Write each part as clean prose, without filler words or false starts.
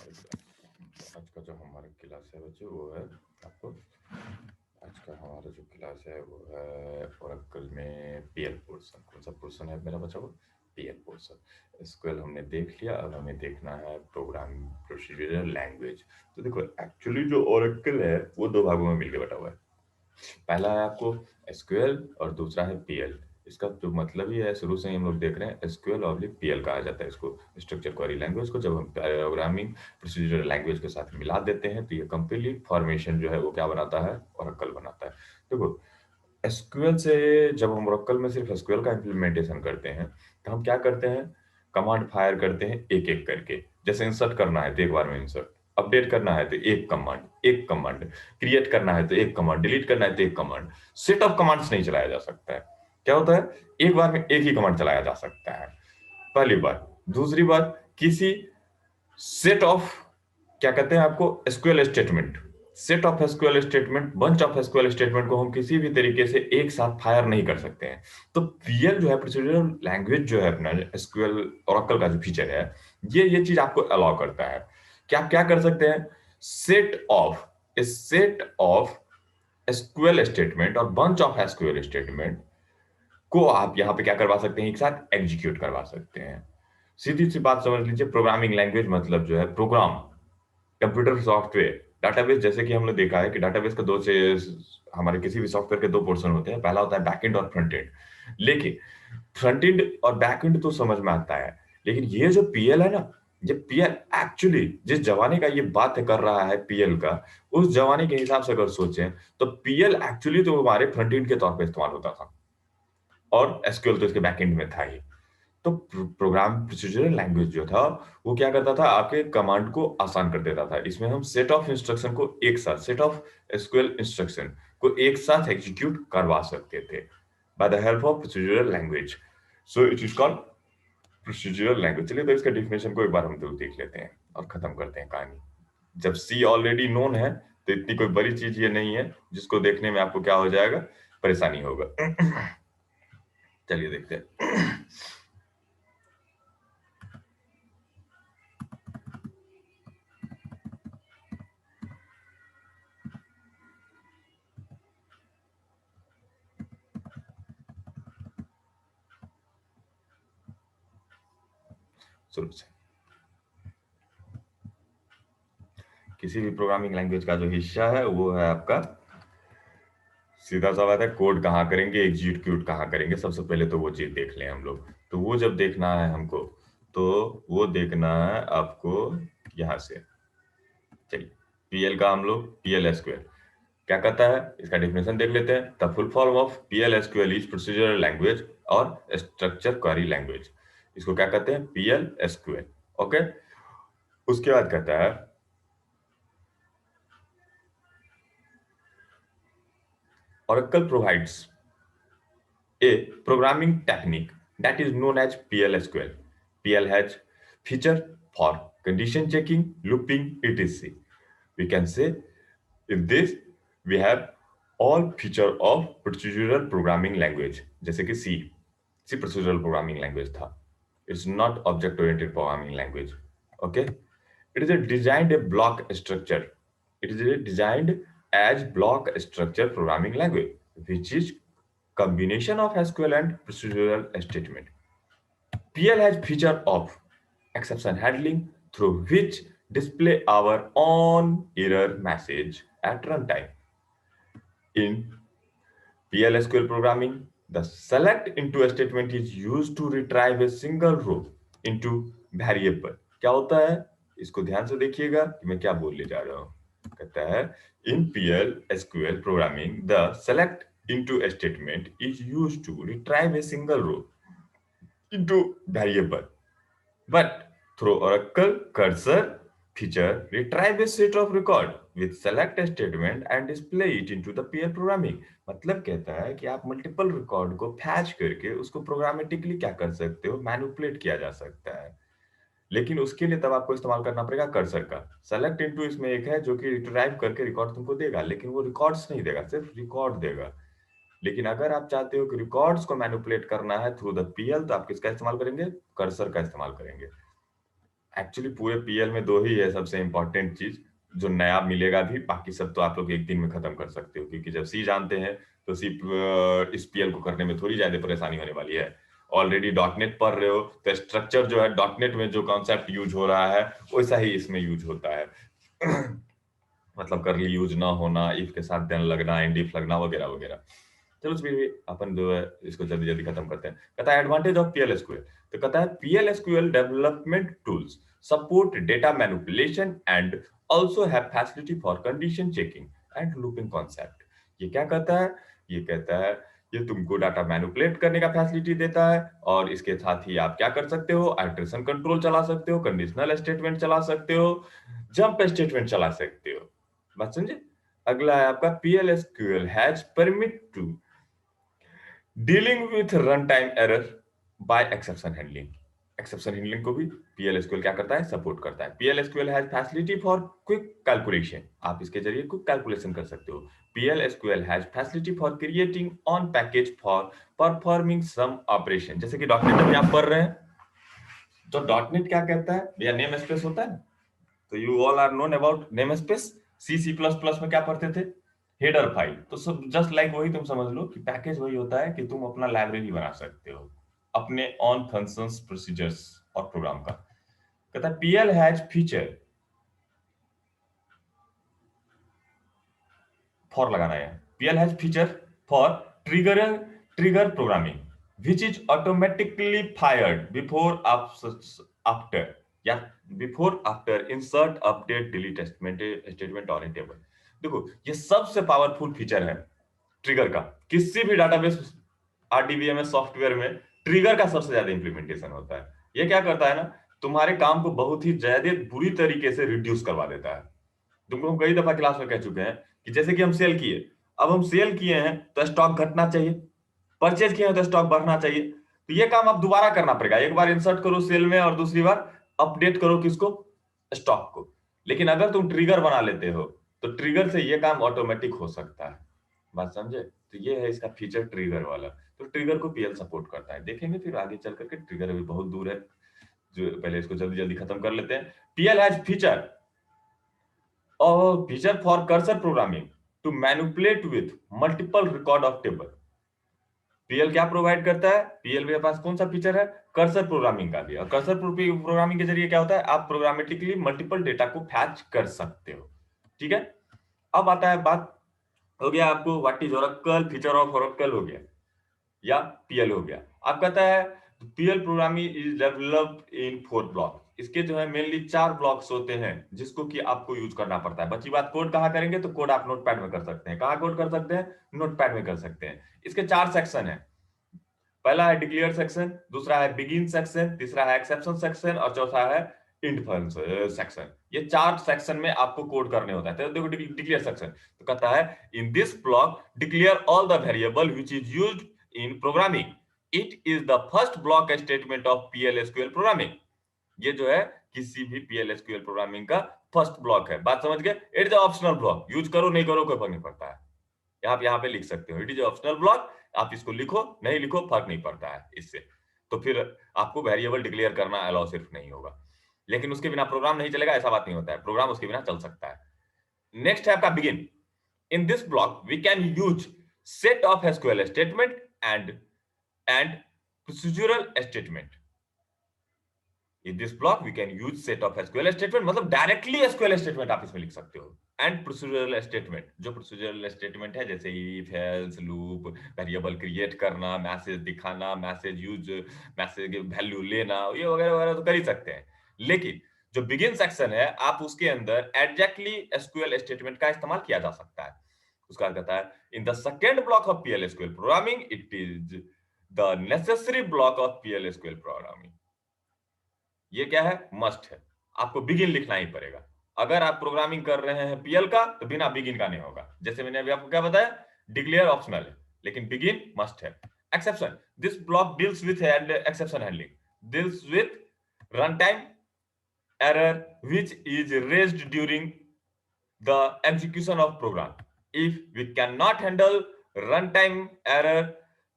आज का जो हमारा क्लास है बच्चे वो है आपको आज का हमारा जो क्लास है वो है ओरेकल में पीएल पोर्शन। कौन सा पोर्शन है मेरा बच्चा? वो पीएल पोर्शन। एसक्यूएल हमने देख लिया, अब हमें देखना है प्रोग्रामिंग प्रोसीजरल लैंग्वेज। तो देखो एक्चुअली जो ओरेकल है वो दो भागों में मिलकर बटा हुआ है। पहला है आपको एसक्यूएल और दूसरा है पीएल। इसका जो मतलब ही है, शुरू से ही हम लोग देख रहे हैं, एसक्यूएल ऑब्लिक पीएल कहा जाता है इसको। स्ट्रक्चर क्वेरी लैंग्वेज को जब हम प्रोग्रामिंग प्रोसीजर लैंग्वेज के साथ मिला देते हैं तो ये कंप्लीट फॉर्मेशन जो है वो क्या बनाता है? ओरेकल बनाता है। देखो एसक्यूएल से जब हम ओरेकल में सिर्फ एसक्यूएल का इम्प्लीमेंटेशन करते हैं तो हम क्या करते हैं? कमांड फायर करते हैं एक एक करके। जैसे इंसर्ट करना है तो एक बार में इंसर्ट, अपडेट करना है तो एक कमांड, क्रिएट करना है तो एक कमांड, डिलीट करना है तो एक कमांड। सेट ऑफ कमांड्स नहीं चलाया जा सकता है। क्या होता है? एक बार में एक ही कमांड चलाया जा सकता है, पहली बात। दूसरी बात, किसी सेट ऑफ, क्या कहते हैं आपको, SQL statement, set of SQL statement, bunch of SQL statement को हम किसी भी तरीके से एक साथ फायर नहीं कर सकते हैं। तो पीएल जो है, प्रोसीजरल लैंग्वेज जो है अपना एसक्यूएल ओरेकल का जो फीचर है, ये चीज आपको अलाउ करता है कि आप क्या कर सकते हैं? सेट ऑफ एसक्यूएल स्टेटमेंट और बंच ऑफ एसक्यूएल स्टेटमेंट को आप यहां पे क्या करवा सकते हैं? एक साथ एग्जीक्यूट करवा सकते हैं। सीधी सी बात समझ लीजिए, प्रोग्रामिंग लैंग्वेज मतलब जो है प्रोग्राम, कंप्यूटर सॉफ्टवेयर, डाटाबेस। जैसे कि हमने देखा है कि डाटाबेस का दो से, हमारे किसी भी सॉफ्टवेयर के दो पोर्शन होते हैं, पहला होता है बैकएंड और फ्रंट एंड। लेकिन फ्रंट एंड और बैकएंड तो समझ में आता है, लेकिन ये जो पीएल है ना, ये पीएल एक्चुअली जिस जमाने का ये बात कर रहा है पीएल का, उस जमाने के हिसाब से अगर सोचें तो पीएल एक्चुअली तो हमारे फ्रंट एंड के तौर पर इस्तेमाल होता था और एसक्यूएल तो इसके बैकएंड में था ही। तो प्रोग्राम प्रोसीजरल लैंग्वेज जो था वो क्या करता था? आपके कमांड को आसान कर देता था। इसमें हम सेट ऑफ इंस्ट्रक्शन को एक साथ, सेट ऑफ एसक्यूएल इंस्ट्रक्शन को एक साथ एग्जीक्यूट करवा सकते थे by the help of procedural language. So it is called procedural language. चलिए तो इसका डिफिनेशन को एक बार हम लोग देख लेते हैं और खत्म करते हैं कहानी। जब सी ऑलरेडी नोन है तो इतनी कोई बड़ी चीज ये नहीं है जिसको देखने में आपको क्या हो जाएगा? परेशानी होगा। चलिए देखते हैं। शुरू से किसी भी प्रोग्रामिंग लैंग्वेज का जो हिस्सा है वो है आपका, सीधा सा बात है, कोड कहाँ करेंगे, एग्जीक्यूट कहाँ करेंगे। सबसे पहले तो वो चीज देख लें हम लोग। तो वो जब देखना है हमको तो वो देखना है आपको यहाँ से। चलिए पीएल का हम लोग, पीएल एसक्यूएल क्या कहता है इसका डेफिनेशन देख लेते हैं। The full form of PL SQL is procedural language और स्ट्रक्चर क्वेरी लैंग्वेज। इसको क्या कहते हैं? PL SQL. ओके, उसके बाद कहता है Oracle provides a programming technique that is known as PL/SQL. PL has feature for condition checking, looping, etc. We can say in this we have all feature of procedural programming language. जैसे कि C procedural programming language था. It's not object-oriented programming language. Okay, it is a designed a block structure. It is a designed as block structure programming language, which is combination of SQL and procedural statement. PL has feature of exception handling through which display our own error message at runtime. In PL/SQL programming, the select into statement is used to retrieve a single row into variable. क्या होता है? इसको ध्यान से देखिएगा कि मैं क्या बोलने जा रहा हूं। कहता है in PL/SQL programming, the select into statement is used to retrieve a single row into variable. But through Oracle cursor feature, retrieve a set of record with select statement and display it into the PL programming. मतलब कहता है कि आप multiple record को fetch करके उसको programmatically क्या कर सकते हो? मैनिपुलेट किया जा सकता है। लेकिन उसके लिए तब आपको इस्तेमाल करना पड़ेगा कर्सर का। सेलेक्ट इनटू इसमें एक है जो कि रिट्राइव करके रिकॉर्ड तुमको देगा, लेकिन वो रिकॉर्ड्स नहीं देगा, सिर्फ रिकॉर्ड देगा। लेकिन अगर आप चाहते हो कि रिकॉर्ड्स को मैनिपुलेट करना है थ्रू द पीएल तो आप किसका इस्तेमाल करेंगे? कर्सर का इस्तेमाल करेंगे। एक्चुअली पूरे पीएल में दो ही है सबसे इंपॉर्टेंट चीज जो नया मिलेगा भी, बाकी सब तो आप लोग एक दिन में खत्म कर सकते हो, क्योंकि जब सी जानते हैं तो सी इस पीएल को करने में थोड़ी ज्यादा परेशानी होने वाली है। ऑलरेडी डॉट नेट पढ़ रहे हो तो स्ट्रक्चर जो है डॉट नेट में जो कॉन्सेप्ट यूज हो रहा है वैसा ही इसमें यूज होता है। मतलब करली यूज ना होना, इफ के साथ देन लगना, एंड इफ लगना, वगैरह वगैरह। चलो फिर भी अपन जो है इसको जल्दी जल्दी खत्म करते हैं। कहता है एडवांटेज ऑफ पीएल एसक्यूएल, तो कहता है PL SQL development tools support data manipulation and also have facility for condition checking and looping concept. ये क्या कहता है? ये कहता है ये तुमको डाटा मैनिपुलेट करने का फैसिलिटी देता है, और इसके साथ ही आप क्या कर सकते हो, आइटरेशन कंट्रोल चला सकते हो, कंडीशनल स्टेटमेंट चला सकते हो, जंप स्टेटमेंट चला सकते हो। बात समझे? अगला है आपका PL SQL has permit to dealing with run time error by exception handling. Exception handling को भी पीएल एसक्यूएल क्या करता है, सपोर्ट करता है। PL SQL has facility for quick calculation, आप इसके जरिए क्विक कैलकुलेशन कर सकते हो। PL SQL has facility for creating on package for performing some operation. जैसे कि डॉट नेट अभी आप पढ़ रहे हैं, तो डॉट नेट क्या कहता है भैया, नेम स्पेस होता है। तो you all are known about name space. C C plus plus में क्या पढ़ते थे, हेडर फाइल। तो सब जस्ट लाइक वही तुम समझ लो कि पैकेज वही होता है कि तुम अपना लाइब्रेरी बना सकते हो अपने ऑन फंक्शंस, प्रोसीजर्स और प्रोग्राम का। कहता है पीएल हैज फीचर फॉर लगाना है, PL has feature for trigger trigger programming which is automatically fired before after या before after insert update delete statement on A table. देखो ये सबसे पावरफुल फीचर है ट्रिगर का। किसी भी डाटाबेस आरडीबीएमएस सॉफ्टवेयर में ट्रिगर का सबसे ज्यादा इंप्लीमेंटेशन होता है। ये क्या करता है ना, तुम्हारे काम को बहुत ही ज्यादा बुरी तरीके से रिड्यूस करवा देता है। तुमको हम कई दफा क्लास में कह चुके हैं कि जैसे कि हम सेल किए, अब हम सेल किए हैं तो स्टॉक घटना चाहिए, परचेज किए हैं तो स्टॉक बढ़ना चाहिए। तो ये काम आप दोबारा करना पड़ेगा, एक बार इंसर्ट करो सेल में और दूसरी बार अपडेट करो किसको, स्टॉक को। लेकिन अगर तुम ट्रिगर बना लेते हो तो ट्रिगर से ये काम ऑटोमेटिक हो सकता है। बात समझे? तो ये है इसका फीचर ट्रिगर वाला। तो ट्रिगर को पीएल सपोर्ट करता है, देखेंगे फिर आगे चल करके। ट्रिगर अभी बहुत दूर है, जो पहले इसको जल्दी जल्दी खत्म कर लेते हैं। पीएल हैज फीचर और feature for cursor programming to manipulate with multiple record of table. PL क्या प्रोवाइड करता है, पीएल के पास कौन सा फीचर है, कर्सर प्रोग्रामिंग का भी। और कर्सर प्रोग्रामिंग के जरिए क्या होता है, आप प्रोग्रामेटिकली मल्टीपल डेटा को फैच कर सकते हो। ठीक है, अब आता है बात, हो गया आपको what is Oracle, feature of Oracle हो गया या पीएल हो गया। अब कहता है PL programming is developed in 4 block. इसके जो है मेनली 4 ब्लॉक्स होते हैं जिसको कि आपको यूज करना पड़ता है। बची बात कोड कहाँ करेंगे, तो कोड आप नोटपैड में कर सकते हैं। कहाँ कोड कर सकते हैं, नोटपैड में कर सकते हैं। इसके 4 सेक्शन है। पहला है डिक्लेयर सेक्शन, दूसरा है बिगिन सेक्शन, तीसरा है एक्सेप्शन सेक्शन और चौथा है इंड सेक्शन। ये 4 सेक्शन में आपको कोड करने होता है। तो देखो डिक्लेयर सेक्शन तो कहता है इन this block declare all the variable which is used in programming. It is the first block statement of PL SQL programming. ये जो है किसी भी पीएल एसक्यूएल प्रोग्रामिंग का फर्स्ट ब्लॉक है। बात समझ गए? It is optional block, use करो नहीं करो कोई फर्क नहीं पड़ता है। आप यहाँ पे लिख सकते हो इट इज ऑप्शनल ब्लॉक, आप इसको लिखो नहीं लिखो फर्क नहीं पड़ता है इससे। तो फिर आपको वेरिएबल डिक्लेयर करना अलाउ सिर्फ नहीं होगा, लेकिन उसके बिना प्रोग्राम नहीं चलेगा ऐसा बात नहीं होता है, प्रोग्राम उसके बिना चल सकता है। नेक्स्ट है आपका begin. In this block we can use set of SQL statement and procedural statement. In this block we can use set of SQL statement, मतलब डायरेक्टली SQL स्टेटमेंट आप इसमें लिख सकते हो। एंड प्रोसीजरल स्टेटमेंट, जो procedural statement है जैसे if else loop, variable create करना, मैसेज दिखाना, मैसेज यूज, मैसेज वैल्यू लेना, ये वगैरह वगैरह तो कर ही सकते हैं। लेकिन जो बिगिन सेक्शन है आप उसके अंदर एग्जैक्टली SQL स्टेटमेंट का इस्तेमाल किया जा सकता है। उसका कहता है in the second block of PL SQL programming it is the necessary block of PL SQL programming. ये क्या है, मस्ट है, आपको बिगिन लिखना ही पड़ेगा। अगर आप प्रोग्रामिंग कर रहे हैं पीएल का तो बिना बिगिन का नहीं होगा। जैसे मैंने अभी आपको क्या बताया, डिक्लेयर ऑप्शनल है लेकिन बिगिन मस्ट है। Exception, this block deals with exception handling, deals with run time error which is raised during the execution of program. If we cannot handle runtime error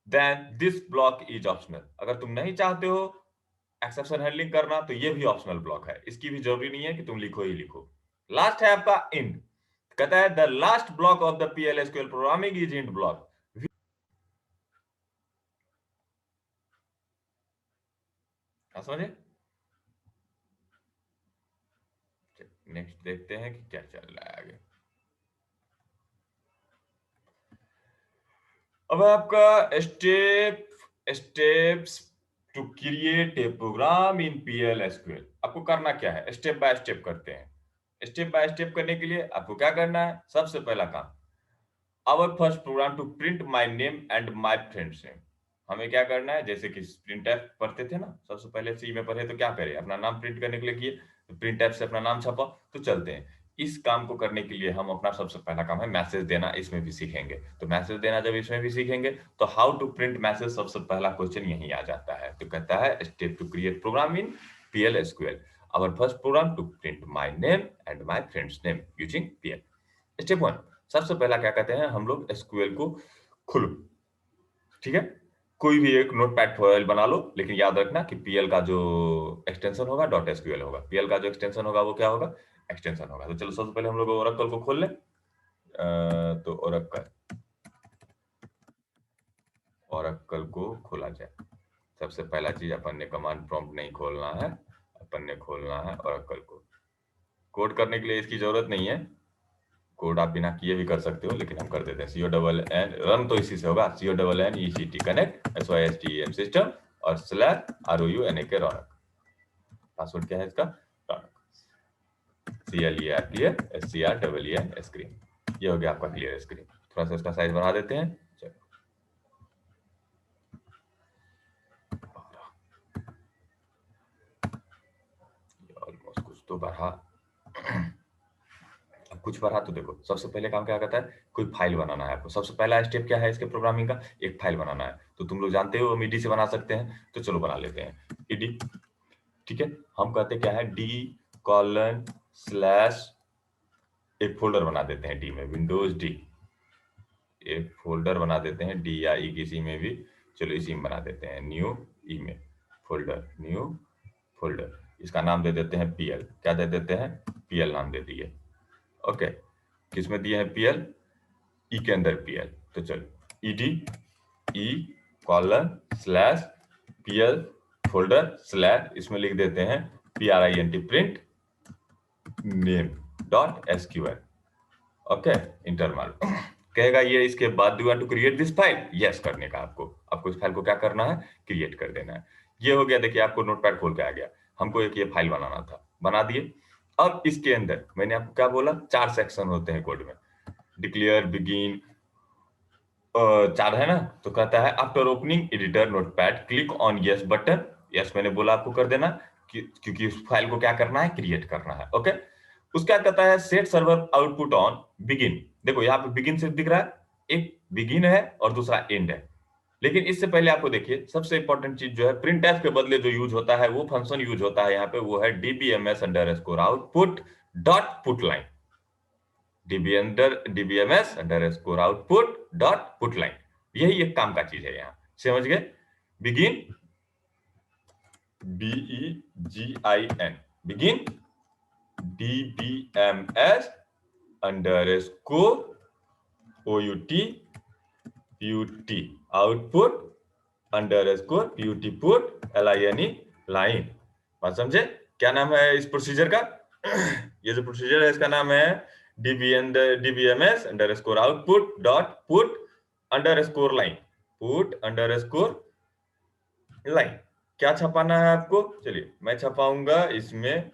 then this block is optional। अगर तुम नहीं चाहते हो exception handling करना, तो ये भी optional block है, इसकी भी जरूरी नहीं है कि तुम लिखो ही लिखो। लास्ट है आपका इंड, कहता है the last block of the PL/SQL programming is end block. समझे? नेक्स्ट देखते हैं कि क्या चल रहा है आगे। अब आपका steps to create a program in PL/SQL। आपको करना क्या है, स्टेप बाय स्टेप करते हैं। स्टेप बाय स्टेप करने के लिए आपको क्या करना है, सबसे पहला काम, our first program to print my name and my friends name. हमें क्या करना है, जैसे कि प्रिंटफ पढ़ते थे ना, सबसे पहले सी में पढ़े तो क्या करें, अपना नाम प्रिंट करने के लिए किए, तो प्रिंटफ से अपना नाम छपा। तो चलते हैं, इस काम को करने के लिए हम अपना सबसे पहला काम है मैसेज देना, इसमें भी सीखेंगे। तो मैसेज देना जब इसमें भी सीखेंगे, तो हाउ टू प्रिंट मैसेज, सबसे पहला क्वेश्चन यही आ जाता है। तो कहता है step to create program in PL/SQL, our first program to print my name and my friends name using PL। Step 1, सबसे पहला क्या कहते हैं, हम लोग SQL को खोलो। ठीक है, कोई भी एक नोटपैड फाइल बना लो, लेकिन याद रखना कि PL का जो एक्सटेंशन होगा .SQL होगा। PL का जो एक्सटेंशन होगा वो क्या होगा, एक्सटेंशन होगा। तो चलो सबसे पहले हम लोग ओरेकल को खोल लें। तो ओरेकल को खोला जाए। सबसे पहला चीज अपन ने कमांड प्रॉम्प्ट नहीं खोलना है, अपन ने खोलना है ओरेकल को। कोड करने के लिए इसकी जरूरत नहीं है, कोड आप बिना किए भी कर सकते हो, लेकिन हम कर देते हैं CONN, रन तो इसी से होगा, CONNECT कनेक्ट SYSTEM सिस्टम और /ROUNAK रौनक। पासवर्ड क्या है इसका, रौनक, CLER SCREEN स्क्रीन। ये हो गया आपका क्लियर स्क्रीन। थोड़ा सा इसका साइज बढ़ा देते हैं, चलो ऑलमोस्ट कुछ तो बढ़ा। कुछ बढ़ा तो देखो, सबसे पहले काम क्या करता है, कोई फाइल बनाना है आपको। सबसे पहला स्टेप क्या है इसके प्रोग्रामिंग का, एक फाइल बनाना है। तो तुम लोग जानते हो हम ईडी से बना सकते हैं, तो चलो बना लेते हैं ईडी। ठीक है, हम कहते क्या है, D:/, एक फोल्डर बना देते हैं डी में, विंडोज डी, एक फोल्डर बना देते हैं डी या ई किसी में भी, चलो इसी में बना देते हैं, न्यू ई में फोल्डर, न्यू फोल्डर, इसका नाम दे देते हैं PL। क्या दे देते हैं, PL नाम दे दिए। ओके, किसमें दिए हैं PL, ई के अंदर PL। तो चलो ईडी E:/PL फोल्डर / इसमें लिख देते हैं PRINT print name .SQL। Okay, enter मार कहेगा ये, इसके बाद do want to create this file, yes करने का आपको इस फाइल को क्या करना है, क्रिएट कर देना है। ये हो गया, देखिए आपको नोटपैड खोल के आ गया। हमको एक ये फाइल बनाना था, बना दिए। अब इसके अंदर मैंने आपको क्या बोला, 4 सेक्शन होते हैं कोड में, डिक्लेयर, बिगिन, 4 है ना। तो कहता है after opening editor notepad click on yes button, yes मैंने बोला आपको कर देना, क्योंकि उस फाइल को क्या करना है, क्रिएट करना है। ओके, उसका कहता है set server output on begin. देखो यहाँ पे बिगिन से दिख रहा है, एक बिगिन है और दूसरा एंड है। लेकिन इससे पहले आपको देखिए, सबसे इंपॉर्टेंट चीज जो है, प्रिंटफ के बदले जो यूज होता है, वो फंक्शन यूज होता है यहाँ पे, वो है DBMS_output dot put line, DBMS_output dot put line. यही एक काम का चीज है यहाँ, समझ गए। Begin, BEGIN, begin DBMS underscore OUT output underscore PUT put LINE line. बात समझे, क्या नाम है इस प्रोसीजर का ये जो प्रोसीजर है इसका नाम है DBMS underscore output dot put underscore line, put underscore line. क्या छपाना है आपको, चलिए मैं छपाऊंगा इसमें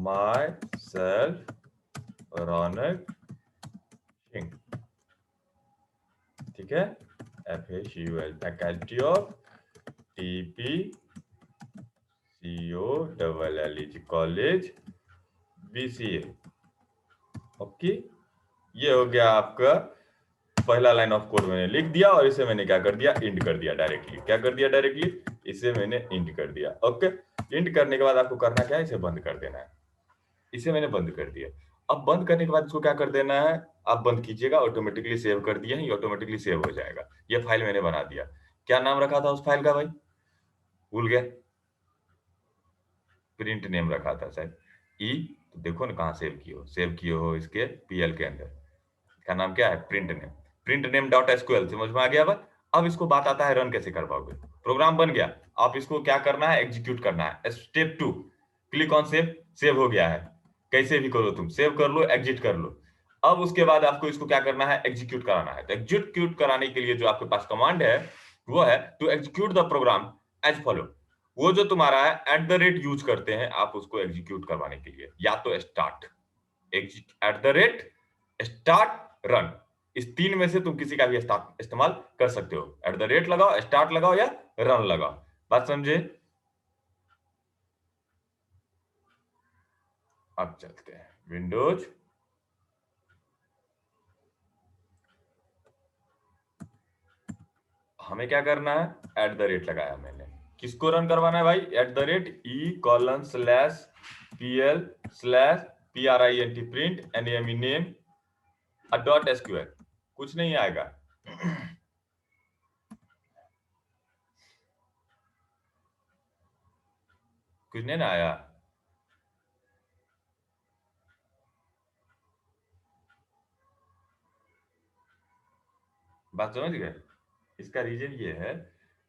माई सेल्फ रौनक सिंह। ठीक है, FACUL faculty of TPCOLLEG college BCA। Okay, ये हो गया आपका पहला लाइन ऑफ कोड, मैंने लिख दिया और इसे मैंने क्या कर दिया, इंड कर दिया डायरेक्टली। क्या कर दिया डायरेक्टली, इसे मैंने इंड कर दिया। ओके, इंड करने के बाद आपको करना क्या है, इसे बंद कर देना है। इसे मैंने बंद कर दिया। अब बंद करने के बाद इसको क्या कर देना है, आप बंद कीजिएगा, ऑटोमेटिकली सेव कर दिया है, ये ऑटोमेटिकली सेव हो जाएगा। ये फाइल मैंने बना दिया। क्या नाम रखा था उस फाइल का भाई, भूल गया, प्रिंट नेम रखा था शायद ई। तो देखो ना कहाँ सेव किए हो इसके पीएल के अंदर। का नाम क्या है, print name. Print name dot SQL समझ में आ गया बात। अब इसको बात आता है रन कैसे कर पाओगे। प्रोग्राम बन गया, आप इसको क्या करना है, एग्जीक्यूट करना है। Step 2, click on save. Save हो गया है, कैसे भी करो तुम, सेव कर लो, एग्जिट कर लो। अब उसके बाद आपको इसको क्या करना है, एग्जीक्यूट कराना है। तो एग्जीक्यूट कराने के लिए जो आपके पास कमांड है वो है to execute the program as follow. वो जो तुम्हारा है @ यूज करते हैं आप उसको एग्जीक्यूट करवाने के लिए, या तो स्टार्ट, @ रन, इस तीन में से तुम किसी का भी इस्तेमाल कर सकते हो। @ लगाओ, स्टार्ट लगाओ या रन लगाओ। बात समझे। अब चलते हैं विंडोज, हमें क्या करना है, @ लगाया मैंने, किसको रन करवाना है भाई, @e:/pl/print name .sql। कुछ नहीं आएगा कुछ नहीं ना आया। बात समझ गए। इसका रीजन ये है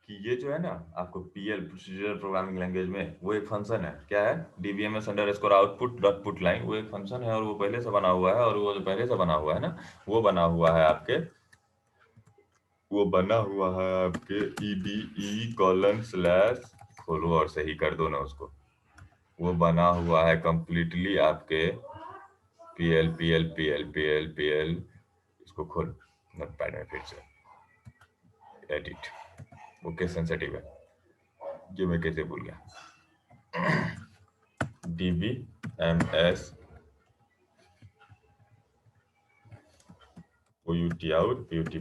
कि ये जो है ना आपको पीएल प्रोसीजरल प्रोग्रामिंग लैंग्वेज में वो एक फंक्शन है, क्या है, DBMS underscore output dot put line, वो एक फंक्शन है और वो पहले से बना हुआ है। और वो जो पहले से बना हुआ है ना, वो बना हुआ है आपके, वो बना हुआ है आपके EDE:/ खोलो और सही कर दो ना उसको। वो बना हुआ है कंप्लीटली आपके PL इसको खोल नोटपैड में फिर से, एडिट, वो केस सेंसिटिव है, ये मैं कैसे भूल गया। DBMS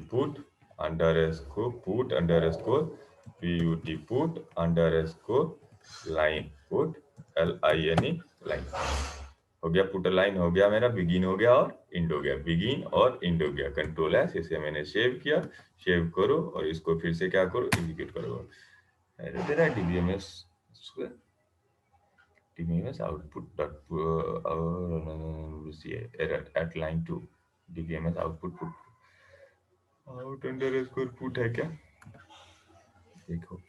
put underscore put underscore put line, put line line हो गया, पुट लाइन हो गया मेरा, बिगिन हो गया और इंड हो गया, बिगिन और इंड हो गया। कंट्रोल है, इसे मैंने सेव किया। सेव करो और इसको फिर से क्या करो, एग्जीक्यूट करो। तेरा DBMS output dot error at line 2, DBMS output put out underscore put है क्या, देखो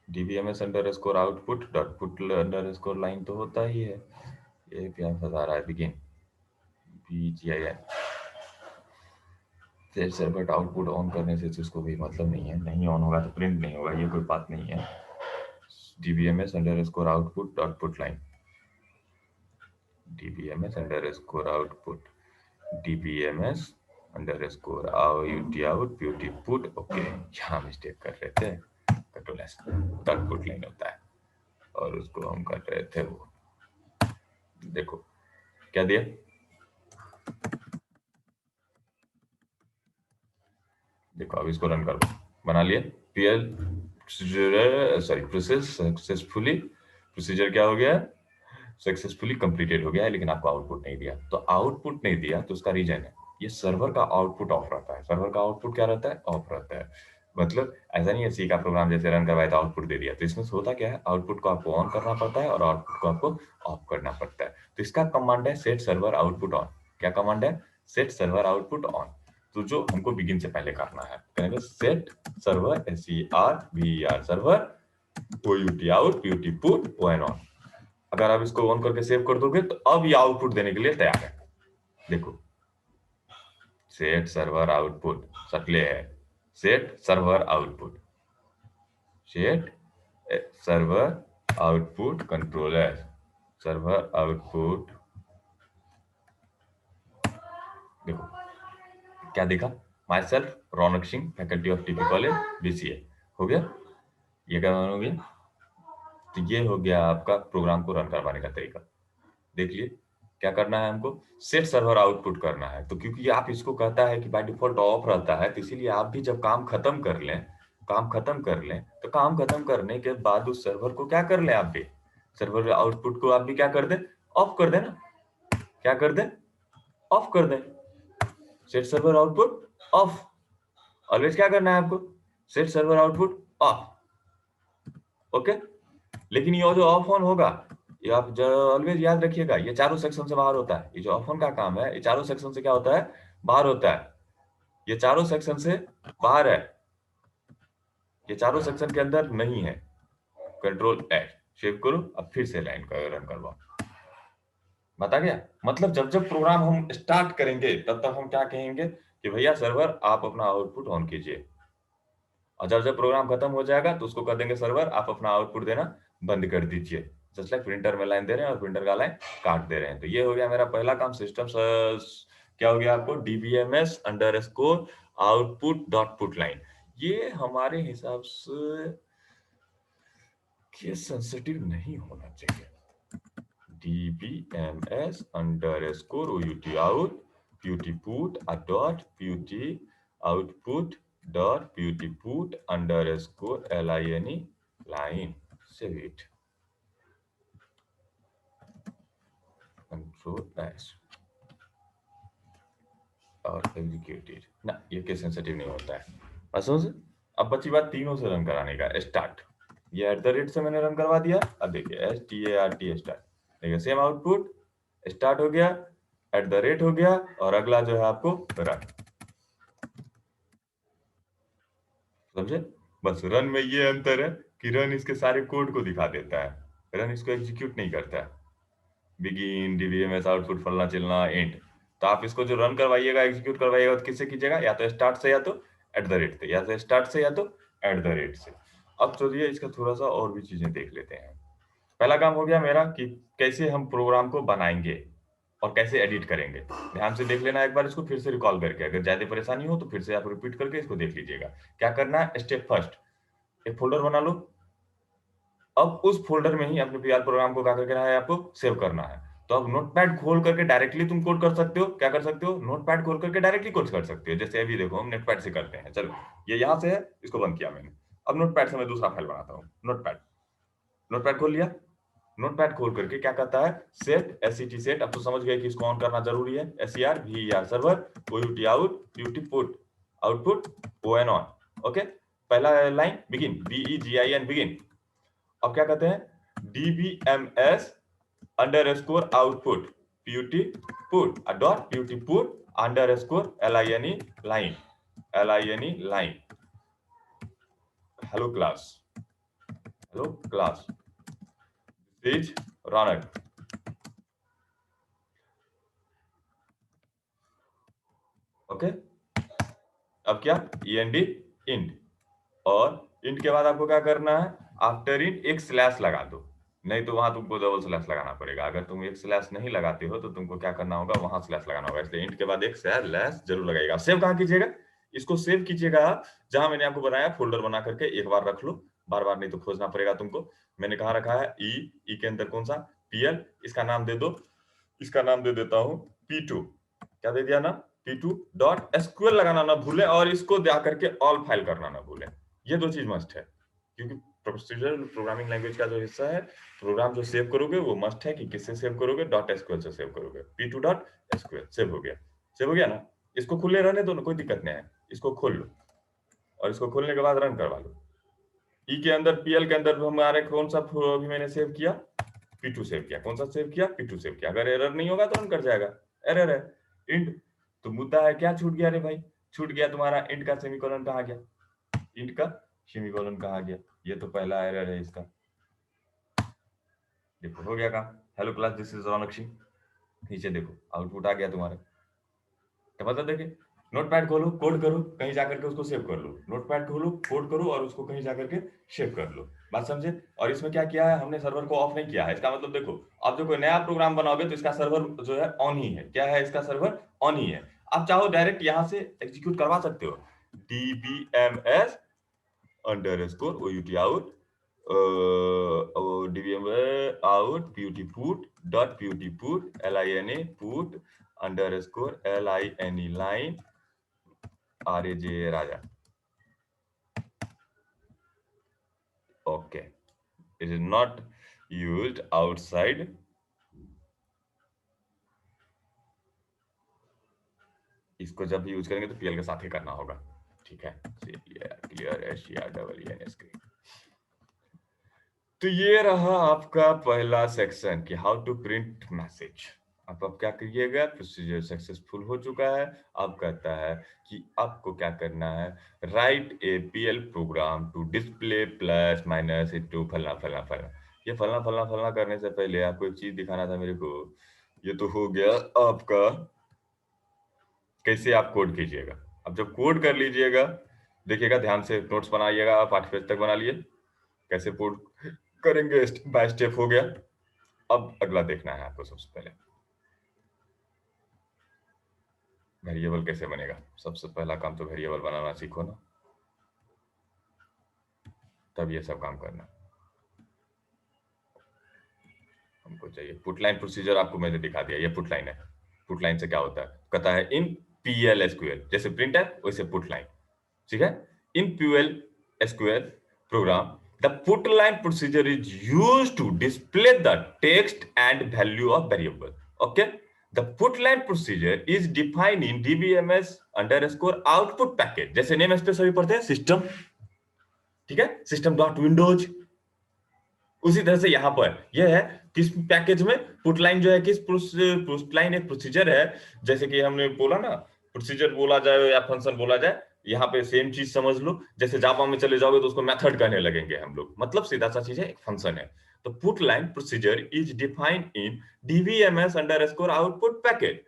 DBMS underscore output dot put underscore line तो होता ही है। ये क्या फंसा रहा है, begin BGIN set server output on करने से उसको भी मतलब नहीं है, नहीं ऑन होगा तो प्रिंट नहीं होगा, ये कोई बात नहीं है। DBMS underscore output dot put line, DBMS underscore output, DBMS underscore out put, okay यहाँ मिस्टेक कर रहे थे, control S dot put line होता है और उसको हम कर रहे थे वो, देखो क्या दिया, देखो अब इसको रन करो, बना लिए पीएल प्रोसेस सक्सेसफुली, प्रोसीजर क्या हो गया, सक्सेसफुली कंप्लीटेड हो गया है, लेकिन आपको आउटपुट नहीं दिया। तो आउटपुट नहीं दिया तो उसका रीजन है, ये सर्वर का आउटपुट ऑफ रहता है। सर्वर का आउटपुट क्या रहता है, ऑफ रहता है। मतलब ऐसा नहीं है सी का प्रोग्राम जैसे रन करवाया तो आउटपुट दे दिया, तो इसमें होता क्या है, आउटपुट को आपको ऑन करना पड़ता है और आउटपुट को आपको ऑफ करना पड़ता है। तो इसका कमांड है सेट सर्वर आउटपुट ऑन। क्या कमांड है, सेट सर्वर आउटपुट ऑन। तो जो हमको बिगिन से पहले करना है, कहेंगे set server SERVER server OUT out PUT put ON on. अगर आप इसको ऑन करके सेव कर दोगे तो अब ये आउटपुट देने के लिए तैयार है। देखो सेट सर्वर आउटपुट सटले है, set server output, set server output controller, server output, देखो क्या देखा, my self Raunak Singh faculty of TP college BCA, हो गया। ये क्या हो गया, तो ये हो गया आपका प्रोग्राम को रन करवाने का तरीका। देख लिए क्या करना है, हमको सेट सर्वर आउटपुट करना है। तो क्योंकि आप इसको कहता है कि बाय डिफॉल्ट ऑफ रहता है, तो इसीलिए आप भी जब काम खत्म कर लें, काम खत्म कर लें तो काम खत्म करने के बाद उस सर्वर को क्या कर लें आप भी, सर्वर आउटपुट को आप भी क्या कर दें, ऑफ कर दें ना, क्या कर दें, ऑफ कर दें। Set server output of, always क्या करना है आपको, set server output of. Okay, लेकिन ये जो ऑफ ऑन होगा, ये आप ऑलवेज याद रखिएगा, ये चारों सेक्शन से बाहर होता है। ये जो ऑफ ऑन का काम है, ये चारों सेक्शन से क्या होता है, बाहर होता है। ये चारों सेक्शन से बाहर है, ये चारों सेक्शन के अंदर नहीं है। कंट्रोल एच सेव करो, अब फिर से लाइन का रन करवाओ। बता गया, मतलब जब जब प्रोग्राम हम स्टार्ट करेंगे तब तक हम क्या कहेंगे कि भैया सर्वर आप अपना आउटपुट ऑन कीजिए, और जब जब प्रोग्राम खत्म हो जाएगा तो उसको कर देंगे सर्वर आप अपना आउटपुट देना बंद कर दीजिए। जस्ट लाइक प्रिंटर में लाइन दे रहे हैं और प्रिंटर का लाइन काट दे रहे हैं। तो ये हो गया मेरा पहला काम, सिस्टम क्या हो गया आपको, DBMS underscore output dot put line. ये हमारे हिसाब से केस सेंसिटिव नहीं होना चाहिए। dbms underscore out out put a dot put output dot put underscore line line, save it, control s और एग्जीक्यूट इट ना। ये केस सेंसिटिव नहीं होता है, बस समझ। अब बची बात तीनों से रन कराने का। स्टार्ट, ये एट द रेट से मैंने रन करवा दिया। अब देखिए START स्टार्ट, देखिए सेम आउटपुट, स्टार्ट हो गया, एट द रेट हो गया, और अगला जो है आपको रन। समझे, बस रन में ये अंतर है कि रन इसके सारे कोड को दिखा देता है, रन इसको एग्जीक्यूट नहीं करता है। बिगिन डीबीएमएस आउटपुट फलना चिलना एंड। तो आप इसको जो रन करवाइएगा, एग्जीक्यूट करवाइएगा, तो किससे कीजिएगा, या तो स्टार्ट से, या तो एट द रेट से, या तो स्टार्ट से, या तो एट द रेट से। अब चलिए इसका थोड़ा सा और भी चीजें देख लेते हैं। पहला काम हो गया मेरा कि कैसे हम प्रोग्राम को बनाएंगे और कैसे एडिट करेंगे। ध्यान से देख लेना एक बार इसको, फिर से रिकॉल करके, अगर ज्यादा परेशानी हो तो फिर से आप रिपीट करके इसको देख लीजिएगा। क्या करना है, स्टेप फर्स्ट, एक फोल्डर बना लो। अब उस फोल्डर में ही अपने पीआर प्रोग्राम को क्या करके है, आपको सेव करना है। तो अब नोटपैड खोल करके डायरेक्टली तुम कोड कर सकते हो। क्या कर सकते हो, नोटपैड खोल करके डायरेक्टली कोड कर सकते हो। जैसे अभी देखो हम नोटपैड से करते हैं। चलो ये यहाँ से है, इसको बंद किया मैंने। अब नोटपैड से मैं दूसरा फाइल बनाता हूँ। नोटपैड, नोटपैड खोल लिया। नोटपैड खोल करके क्या करता है, सेट एससीटी सेट। अब तो समझ गए कि इसको ऑन करना जरूरी है। SCR VER server OUT out PUT put output ON on. Okay, पहला लाइन बिगिन, BEGIN बिगिन। अब क्या कहते हैं, dbms underscore output PUT put dot PUT put underscore line line line hello class, hello class is Raunak. Okay, अब क्या, END int, और int के बाद आपको क्या करना है, आफ्टर इंट एक स्लैश लगा दो, नहीं तो वहां तुमको डबल स्लैश लगाना पड़ेगा। अगर तुम एक स्लैश नहीं लगाते हो तो तुमको क्या करना होगा, वहां स्लैश लगाना होगा। इसलिए इंट के बाद एक स्लैश जरूर लगाएगा। सेव कहाँ कीजिएगा, इसको सेव कीजिएगा जहां मैंने आपको बनाया, फोल्डर बना करके एक बार रख लो, बार बार नहीं तो खोजना पड़ेगा तुमको। मैंने कहा रखा है, ई के अंदर कौन सा, PL, इसका नाम दे दो, इसका नाम दे देता हूं P2। क्या दे दिया ना, P2.SQL लगाना ना भूलें, और इसको जाकर के ऑल फाइल करना ना भूलें। ये दो चीज मस्ट है, क्योंकि प्रोसीजरल प्रोग्रामिंग लैंग्वेज का जो हिस्सा है, प्रोग्राम जो सेव करोगे वो मस्ट है कि किससे सेव करोगे, .SQL से सेव करोगे। P2.SQL सेव हो गया, सेव हो गया ना। इसको खुले रहने दो ना, कोई दिक्कत नहीं है। इसको खोल लो, और इसको खोलने के बाद रन करवा लो। ई के अंदर, PL के अंदर हमारे कौन सा अभी मैंने सेव किया, P2 सेव किया। कौन सा सेव किया, P2 सेव किया। अगर एरर नहीं होगा तो रन कर जाएगा। एरर है इंट, तो मुद्दा है क्या छूट गया रे भाई, छूट गया तुम्हारा इंट का सेमीकोलन कहाँ गया, इंट का सेमीकोलन कहाँ गया। ये तो पहला एरर है इसका। देखो हो गया काम, हेलो क्लास दिस इज रौनक सिंह। नीचे देखो आउटपुट आ गया तुम्हारा। क्या मतलब, देखिए नोटपैड खोलो, कोड करो, कहीं जाकर के उसको सेव कर लो। नोटपैड खोलो, कोड करो, और उसको कहीं जाकर के सेव कर लो। बात समझे। और इसमें क्या किया है हमने, सर्वर को ऑफ नहीं किया है। इसका मतलब देखो, आप जो कोई नया प्रोग्राम बनाओगे तो इसका सर्वर जो है ऑन ही है। क्या है, इसका सर्वर ऑन ही है। आप चाहो डायरेक्ट यहाँ से एग्जीक्यूट करवा सकते हो, dbms underscore OUT out dbms out PUT put dot PUT put line put underscore line line RAJ Raja. Okay, it is not used outside इसको जब भी यूज करेंगे तो पीएल के साथ ही करना होगा। ठीक है, क्लियर SCR स्क्रीन। तो ये रहा आपका पहला सेक्शन कि हाउ टू प्रिंट मैसेज। अब क्या करिएगा, प्रोसीजर सक्सेसफुल हो चुका है। अब कहता है कि आपको क्या करना है, write a PL program to display plus minus into फलना फलना फलना। ये फलना फलना फलना करने से पहले आपको एक चीज दिखाना था मेरे को। ये तो हो गया आपका कैसे आप कोड कीजिएगा। अब जब कोड कर लीजिएगा, देखिएगा ध्यान से, नोट्स बनाइएगा, आप 8 पेज तक बना लिए। कैसे कोड करेंगे स्टेप बाय स्टेप हो गया। अब अगला देखना है आपको। सबसे पहले वेरिएबल कैसे बनेगा। सबसे पहला काम तो वेरिएबल बनाना सीखो ना, तब ये सब काम करना। हमको चाहिए पुट लाइन प्रोसीजर, आपको मैंने दिखा दिया, ये पुट लाइन है। पुट लाइन से क्या होता है, कहता है इन पीएल एसक्यूएल, जैसे प्रिंट है वैसे पुट लाइन। ठीक है, in PL SQL program the put line procedure is used to display the text and value of variable. Okay, the put line procedure is defined in dbms underscore output package। जैसे name space सभी पढ़ते हैं system, ठीक है, system dot Windows, उसी तरह से यहां पर यह है किस पैकेज में पुट लाइन जो है, किस पुट लाइन एक प्रोसीजर है। जैसे कि हमने बोला ना, प्रोसीजर बोला जाए या फंक्शन बोला जाए, यहाँ पे सेम चीज समझ लो। जैसे जावा में चले जाओगे तो उसको मेथड कहने लगेंगे हम लोग, मतलब सीधा सा चीज है, एक फंक्शन है। तो put line procedure is defined in DBMS underscore output package.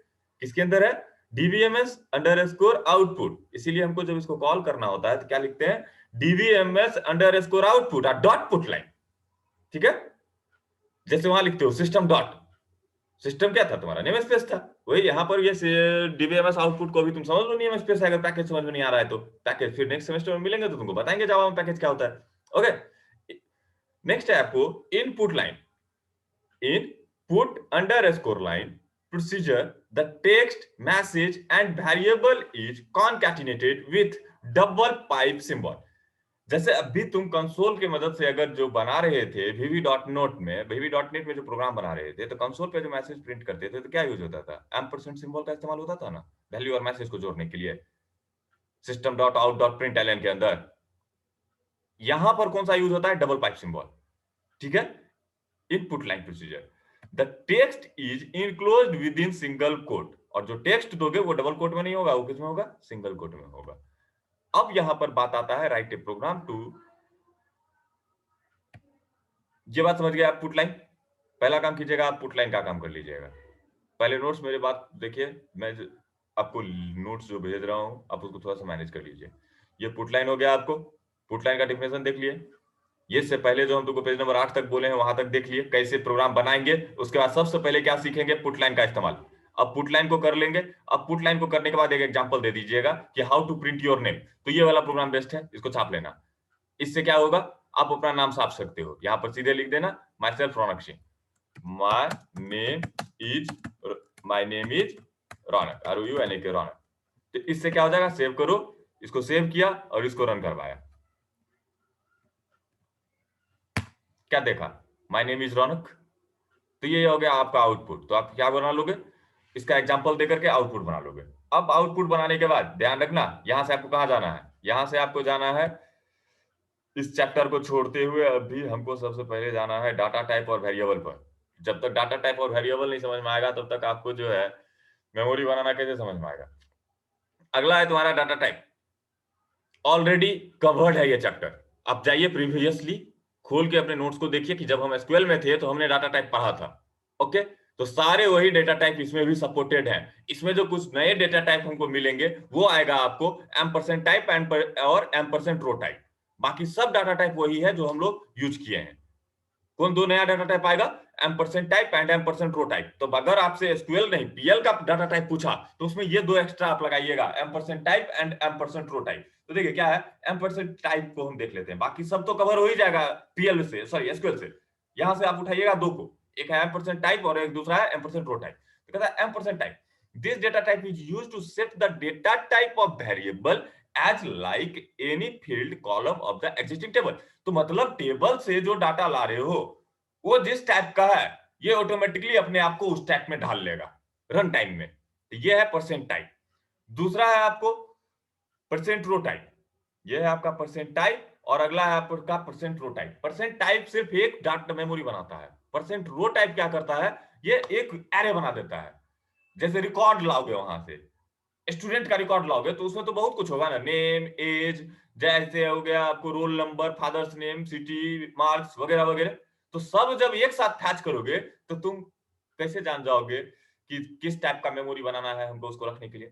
किसके अंदर है, डीबीएमएस अंडरस्कोर आउटपुट। इसीलिए हमको जब इसको कॉल करना होता है तो क्या लिखते हैं, DBMS underscore output dot put line. ठीक है, जैसे वहां लिखते हो सिस्टम डॉट, सिस्टम क्या था तुम्हारा, नेम स्पेस था। वही यहाँ पर ये डीबीएमएस आउटपुट को भी तुम समझ लो नेम स्पेस है। अगर पैकेज समझ में नहीं आ रहा है तो पैकेज फिर नेक्स्ट सेमेस्टर में मिलेंगे तो तुमको बताएंगे जावा में पैकेज क्या होता है। ओके, नेक्स्ट है आपको input line. Input underscore line procedure the text message and variable is concatenated with double pipe symbol. जैसे अभी तुम कंसोल की मदद से अगर जो बना रहे थे वीवी डॉट नोट में, वीवी डॉट नेट में जो प्रोग्राम बना रहे थे, तो कंसोल पे जो मैसेज प्रिंट करते थे तो क्या यूज होता था, एम्परसेंड सिंबल का इस्तेमाल होता था ना, वैल्यू और मैसेज को जोड़ने के लिए system dot out dot print LN के अंदर। यहां पर कौन सा यूज होता है, डबल पाइप सिंबल। ठीक है, input line procedure the text is enclosed with in single quote. और जो टेक्स्ट दोगे वो डबल कोट में नहीं होगा, वो किसमें होगा, सिंगल कोट में होगा। अब यहां पर बात आता है राइट ए प्रोग्राम टू, ये बात समझ गए आप। पुट लाइन पहला काम कीजिएगा, आप पुट लाइन का काम कर लीजिएगा। पहले नोट्स मेरे बात देखिए, मैं आपको नोट्स जो भेज रहा हूं आप उसको थोड़ा सा मैनेज कर लीजिए। ये पुट लाइन हो गया, आपको पुट लाइन का डिफिनेशन देख लिए। ये से पहले जो हम तुमको पेज नंबर 8 तक बोले हैं वहां तक देख लिए कैसे प्रोग्राम बनाएंगे। उसके बाद सबसे पहले क्या सीखेंगे, पुट लाइन का इस्तेमाल। अब पुट लाइन को कर लेंगे। अब पुट लाइन को करने के बाद एक एग्जांपल दे दीजिएगा कि how to print your name. तो ये वाला प्रोग्राम बेस्ट है, इसको छाप लेना। इससे क्या होगा, आप अपना नाम छाप सकते हो। यहां पर सीधे लिख देना my self Raunak Singh, my name is my name is Raunak, ROUNK रौनक। तो इससे क्या हो जाएगा, सेव करो, इसको सेव किया और इसको रन करवाया। क्या देखा, माई नेम इज रौनक। तो ये हो गया आपका आउटपुट। तो आप क्या बना लोगे, इसका एग्जांपल देकर के आउटपुट बना लोगे। अब आउटपुट बनाने के बाद ध्यान रखना, यहां से आपको कहां जाना है, यहां से आपको जाना है, इस चैप्टर को छोड़ते हुए अभी हमको सबसे पहले जाना है डाटा टाइप और वेरिएबल पर। जब तक डाटा टाइप और वेरिएबल नहीं समझ में आएगा तब तक आपको जो है मेमोरी बनाना कैसे समझ में आएगा। अगला है तुम्हारा डाटा टाइप। ऑलरेडी कवर्ड है ये चैप्टर। आप जाइए प्रीवियसली खोल के अपने नोट्स को देखिए कि जब हम एसक्यूएल में थे तो हमने डाटा टाइप पढ़ा था। ओके, तो सारे वही डेटा टाइप इसमें भी सपोर्टेड हैं। इसमें जो कुछ नए डेटा टाइप हमको मिलेंगे वो आएगा आपको एम्परसेंड टाइप और एम्परसेंड रो टाइप। बाकी सब डाटा टाइप वही है जो हम लोग यूज किए हैं। कौन दो नया डाटा टाइप आएगा, ampersand type and ampersand row type. तो अगर आपसे एसक्यूएल नहीं पीएल का डाटा टाइप पूछा तो उसमें ये दो एक्स्ट्रा आप लगाइएगा, ampersand type and ampersand row type. तो देखिए क्या है, एम्परसेंड टाइप को हम देख लेते हैं, बाकी सब तो कवर हो ही जाएगा पीएल से, सॉरी एसक्यूएल से। यहां से आप उठाइएगा दो को, एक है एम्परसेंड टाइप और एक दूसरा है एम्परसेंड रो टाइप। तो कहता है ampersand type, this data type is used to set the data type of variable as like any field column of the existing table. तो मतलब टेबल से जो डाटा ला रहे हो वो जिस टाइप का है ये ऑटोमेटिकली अपने आप को उस टाइप में ढाल लेगा रन टाइम में। तो ये है परसेंट टाइप। दूसरा है आपको परसेंट रो टाइप। ये है आपका परसेंट टाइप और अगला है आपका percent row type. Percent type सिर्फ एक डाटा मेमोरी बनाता है। परसेंट रो टाइप क्या करता है, ये एक एरे बना देता है। जैसे रिकॉर्ड लाओगे वहां से, स्टूडेंट का रिकॉर्ड लाओगे तो उसमें तो बहुत कुछ होगा ना, नेम, एज, जैसे हो गया आपको roll number, father's name, city, marks वगैरह वगैरह। तो सब जब एक साथ फैच करोगे तो तुम कैसे जान जाओगे कि किस टाइप का मेमोरी बनाना है हमको उसको रखने के लिए।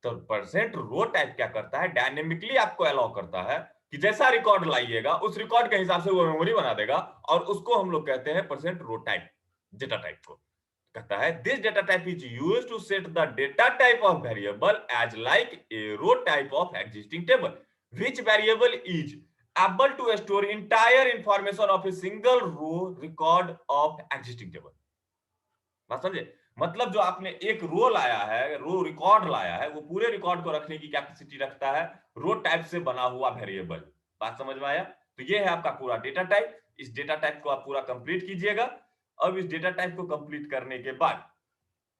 तो परसेंट रो टाइप क्या करता है, डायनेमिकली आपको अलाउ करता है कि जैसा रिकॉर्ड लाइएगा उस रिकॉर्ड के हिसाब से वो मेमोरी बना देगा। और उसको हम लोग कहते हैं percent row type, data type को। कहता है this data type is used to set the data type of variable as like a row type of existing table which variable is able to store entire information of a single row record of existing table। बात समझे? मतलब जो आपने एक रो लाया है, रो record लाया है, वो पूरे रिकॉर्ड को रखने की कैपेसिटी रखता है रो टाइप से बना हुआ वेरिएबल। बात समझ में आया? तो ये है आपका पूरा डेटा टाइप। इस डेटा टाइप को आप पूरा कंप्लीट कीजिएगा। अब इस डेटा टाइप को कंप्लीट करने के बाद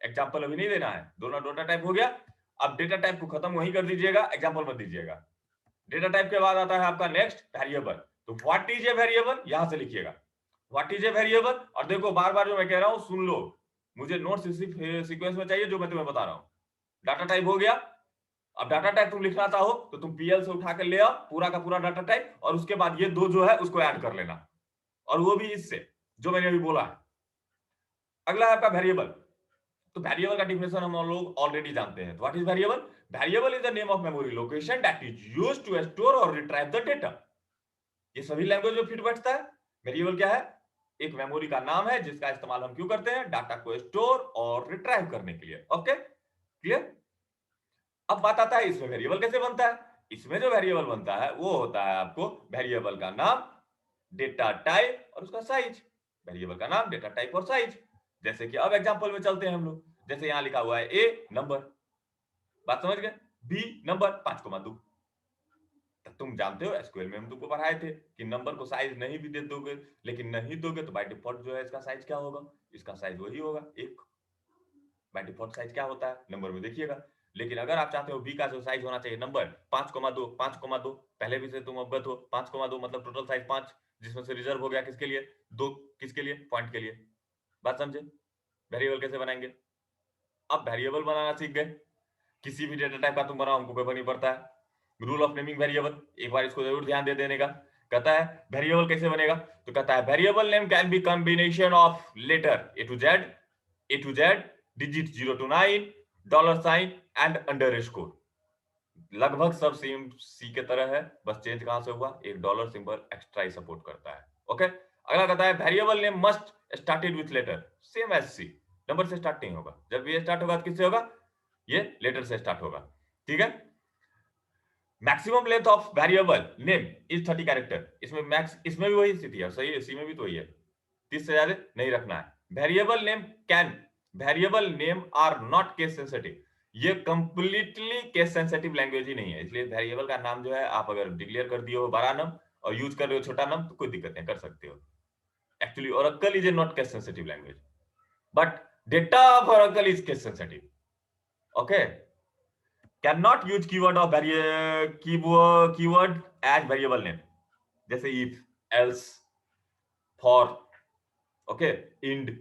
एग्जांपल अभी नहीं देना है, दोनों डेटा टाइप हो गया। अब डेटा टाइप को खत्म वहीं कर दीजिएगा, एग्जांपल मत दीजिएगा। डेटा टाइप के बाद आता है आपका नेक्स्ट वेरिएबल। तो व्हाट इज ए वेरिएबल, यहां से लिखिएगा व्हाट इज ए वेरिएबल। और देखो बार बार जो मैं कह रहा हूं सुन लो, मुझे नोट्स इसी सीक्वेंस में चाहिए जो मैं तुम्हें बता रहा हूं। डाटा टाइप हो गया। अब डाटा टाइप तुम लिखना चाहो तो तुम पीएल से उठा कर ले आओ पूरा का पूरा डाटा टाइप, और उसके बाद ये दो जो है उसको ऐड कर लेना, और वो भी इससे जो मैंने अभी बोला है। अगला है आपका वेरिएबल। तो वेरिएबल का डिफिनेशन हम लोग ऑलरेडी जानते हैं। What is variable? Variable is the name of memory location that is used to store और रिट्राइव द डेटा। ये सभी लैंग्वेज में फिट बैठता है। वेरिएबल क्या है? एक मेमोरी का नाम है जिसका इस्तेमाल हम क्यों करते हैं, डाटा को स्टोर और रिट्राइव करने के लिए। Okay, clear? अब बात आता है इसमें वेरिएबल कैसे बनता है। इसमें जो वेरिएबल बनता है वो होता है आपको वेरिएबल का नाम, डेटा टाइप और उसका साइज। वेरिएबल का नाम, डेटा टाइप और साइज। जैसे कि अब एग्जांपल में चलते हैं हम लोग। जैसे यहां लिखा हुआ है ए नंबर, बात समझ गए, बी नंबर 5,2। तुम जानते हो एसक्यूएल में हम तुमको पढ़ाए थे कि नंबर को साइज नहीं भी दे दोगे, लेकिन नहीं दोगे तो बाय डिफॉल्ट जो है इसका साइज क्या होगा, इसका साइज वही होगा एक। बाय डिफॉल्ट साइज क्या होता है नंबर में देखिएगा। लेकिन अगर आप चाहते हो बी का जो साइज होना चाहिए नंबर 5,2, 5,2 पहले भी से तुम अवगत हो, 5,2 मतलब टोटल साइज 5, जिसमें से रिजर्व हो गया किसके लिए, 2, किसके लिए, पॉइंट के लिए। बात समझे? वेरिएबल कैसे बनाएंगे? अब वेरिएबल बनाना सीख गए। किसी भी डेटा टाइप का तुम बनाओ हमको पेपर नहीं पड़ता है। रूल ऑफ नेमिंग वेरिएबल, एक बार इसको जरूर ध्यान दे देने का। कहता है वेरिएबल कैसे बनेगा, तो कहता है variable name can be combination of letter A to Z, digit 0 to 9, dollar sign and underscore. लगभग सब सेम सी के तरह है, बस चेंज कहां से हुआ, एक डॉलर सिंबल एक्स्ट्रा ही सपोर्ट करता है। ओके, अगला कहता है variable name must started with letter, same as C. Number से स्टार्ट नहीं होगा, जब भी ये स्टार्ट होगा तो किससे होगा, ये लेटर से स्टार्ट होगा। ठीक है। Maximum length of variable name is 30 character. इसमें मैक्स, इसमें भी वही स्थिति है, सही है, सी में भी तो वही है, 30 से ज्यादा नहीं रखना है। Variable name are not case sensitive. ये कंप्लीटली केस सेंसिटिव लैंग्वेज ही नहीं है, इसलिए वेरिएबल का नाम जो है आप अगर डिक्लेयर कर दिए हो बड़ा नम और यूज कर रहे हो छोटा नम तो कोई दिक्कत नहीं, कर सकते हो। Actually Oracle is a not case sensitive language, but data of Oracle is case sensitive. Okay, cannot use keyword as variable name, जैसे if, else, for, okay, end,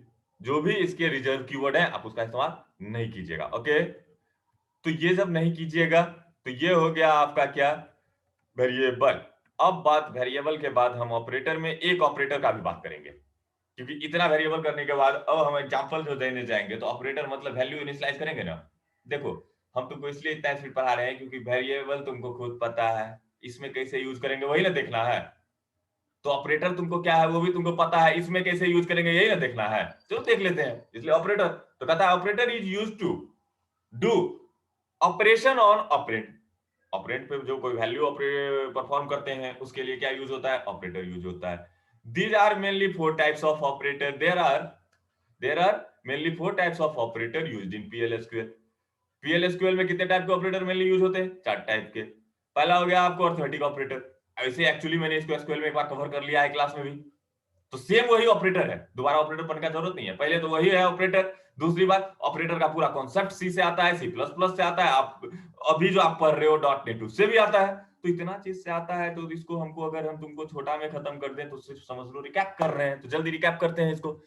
जो भी इसके रिजर्व कीवर्ड है आप उसका इस्तेमाल नहीं कीजिएगा। ओके, तो ये जब नहीं कीजिएगा तो ये हो गया आपका क्या, वेरिएबल। अब बात वेरिएबल के बाद हम ऑपरेटर में एक ऑपरेटर का भी बात करेंगे, क्योंकि इतना वेरिएबल करने के बाद अब हम एग्जांपल जो देने जाएंगे तो ऑपरेटर मतलब वैल्यू इनिशियलाइज करेंगे ना। देखो हम तुमको इसलिए इतना स्पीड पढ़ा रहे हैं क्योंकि वेरिएबल तुमको खुद पता है, इसमें कैसे यूज करेंगे वही ना देखना है। तो ऑपरेटर तुमको क्या है वो भी तुमको पता है, इसमें कैसे यूज करेंगे यही ना देखना है। चलो देख लेते हैं। इसलिए ऑपरेटर, तो कहता है operator is use to do operation on operand. Operand पे जो कोई वैल्यू परफॉर्म करते हैं उसके लिए क्या यूज होता है, ऑपरेटर यूज होता है। These are mainly 4 types of operator. There are mainly 4 types of operator used in PLSQL. PLSQL में कितने टाइप के ऑपरेटर मेनली यूज होते हैं, 4 टाइप के। पहला हो गया आपको अरिथमेटिक ऑपरेटर। ऐसे एक्चुअली मैंने इसको एसक्यूएल में एक बार कवर कर लिया है क्लास में भी, तो सेम वही ऑपरेटर है, दोबारा ऑपरेटर पढ़ने का जरूरत नहीं है, पहले तो वही है ऑपरेटर। दूसरी बात, ऑपरेटर का पूरा कॉन्सेप्ट सी से आता है, C++ से आता है, आप अभी जो आप पढ़ रहे हो .NET उससे भी आता है, तो इतना चीज से आता है, तो इसको हमको अगर हम तुमको छोटा में खत्म कर दें तो सिर्फ समझ लो रिकैप कर रहे हैं, तो जल्दी रिकैप करते हैं इसको।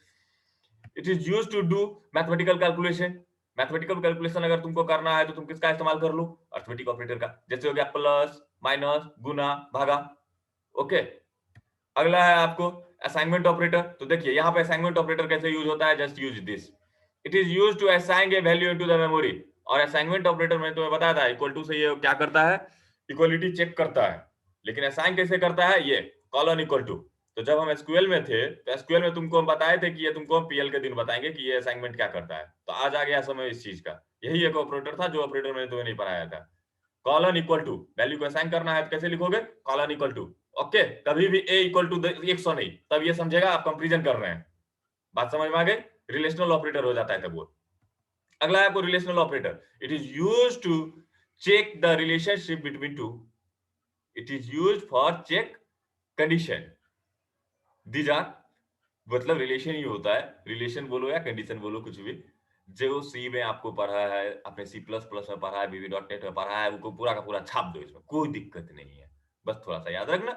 It is used to do mathematical calculation. Mathematical calculation अगर तुमको करना है तो तुम किसका इस्तेमाल कर लो, अर्थमेटिक ऑपरेटर का, जैसे हो गया प्लस, माइनस, गुना, भागा। ओके, अगला है आपको असाइनमेंट ऑपरेटर। तो देखिए यहाँ पे असाइनमेंट ऑपरेटर कैसे यूज होता है, just use this, it is use to assign a value into the memory. और असाइनमेंट ऑपरेटर मैंने तुम्हें बताया था, इक्वल टू से ये क्या करता है, इक्वलिटी चेक करता है, लेकिन असाइन कैसे करता है, ये कॉलन इक्वल टू। तो जब हम एसक्यूएल में थे तो एसक्यूएल में तुमको हम बताए थे कि ये तुमको पीएल के दिन बताएंगे कि ये असाइनमेंट क्या करता है, तो आज आ गया समय इस चीज का। यही एक ऑपरेटर था जो ऑपरेटर मैंने तुम्हें नहीं पढ़ाया था। कॉलन इक्वल टू, वैल्यू को असाइन करना है तो कैसे लिखोगे, कॉलन इक्वल टू। ओके, कभी भी ए इक्वल टू 100 नहीं, तब ये समझेगा आप कंपेरिजन कर रहे हैं। बात समझ में आ गई, रिलेशनल ऑपरेटर हो जाता है तब वो। अगला है आपको relational operator, it is used to check the relationship between two, it is used for check condition. These are, मतलब रिलेशन ही होता है, रिलेशन बोलो या कंडीशन बोलो, कुछ भी। जो सी में आपको पढ़ा है, आपने C++ में पढ़ा है, VB.NET में पढ़ा है, वो पूरा का पूरा छाप दो, इसमें कोई दिक्कत नहीं है। बस थोड़ा सा याद रखना,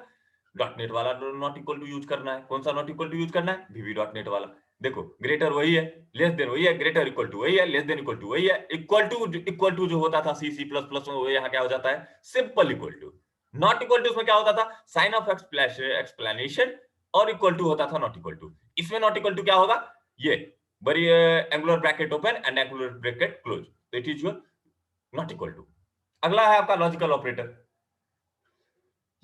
.NET वाला नॉट इक्वल टू यूज करना है। कौन सा नॉट इक्वल टू यूज करना है, VB.NET वाला। देखो ग्रेटर वही है, लेस देन वही है, ग्रेटर इक्वल टू वही है, लेस देन इक्वल टू वही है, इक्वल टू जो होता था C++ में, वो यहाँ क्या हो जाता है, simple equal to. Not equal to उसमें क्या होता था, साइन ऑफ एक्सप्लेनेशन, और इक्वल टू होता था नॉट इक्वल टू। इसमें नॉट इक्वल टू क्या होगा, ये बड़ी angular bracket open and angular bracket close, तो it is your not equal to. अगला है आपका लॉजिकल ऑपरेटर।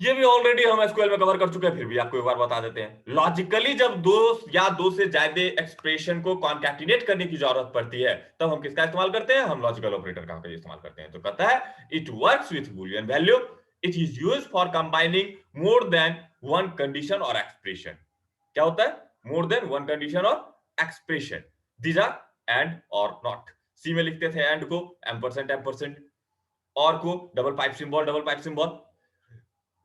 ये भी ऑलरेडी हम एसक्यूएल में कवर कर चुके हैं, फिर भी आपको एक बार बता देते हैं। लॉजिकली जब दो या दो से ज्यादा एक्सप्रेशन को कॉन्कैटिनेट करने की जरूरत पड़ती है, तब हम किसका इस्तेमाल करते हैं, हम लॉजिकल ऑपरेटर का इस्तेमाल करते हैं। तो कहता है it works with Boolean value, it is used for combining more than one condition और एक्सप्रेशन। क्या होता है, मोर देन वन कंडीशन और एक्सप्रेशन, दीज आर एंड और नॉट। सी में लिखते थे एंड को एम्परसेंट एम्परसेंट, और को डबल पाइप सिंबल,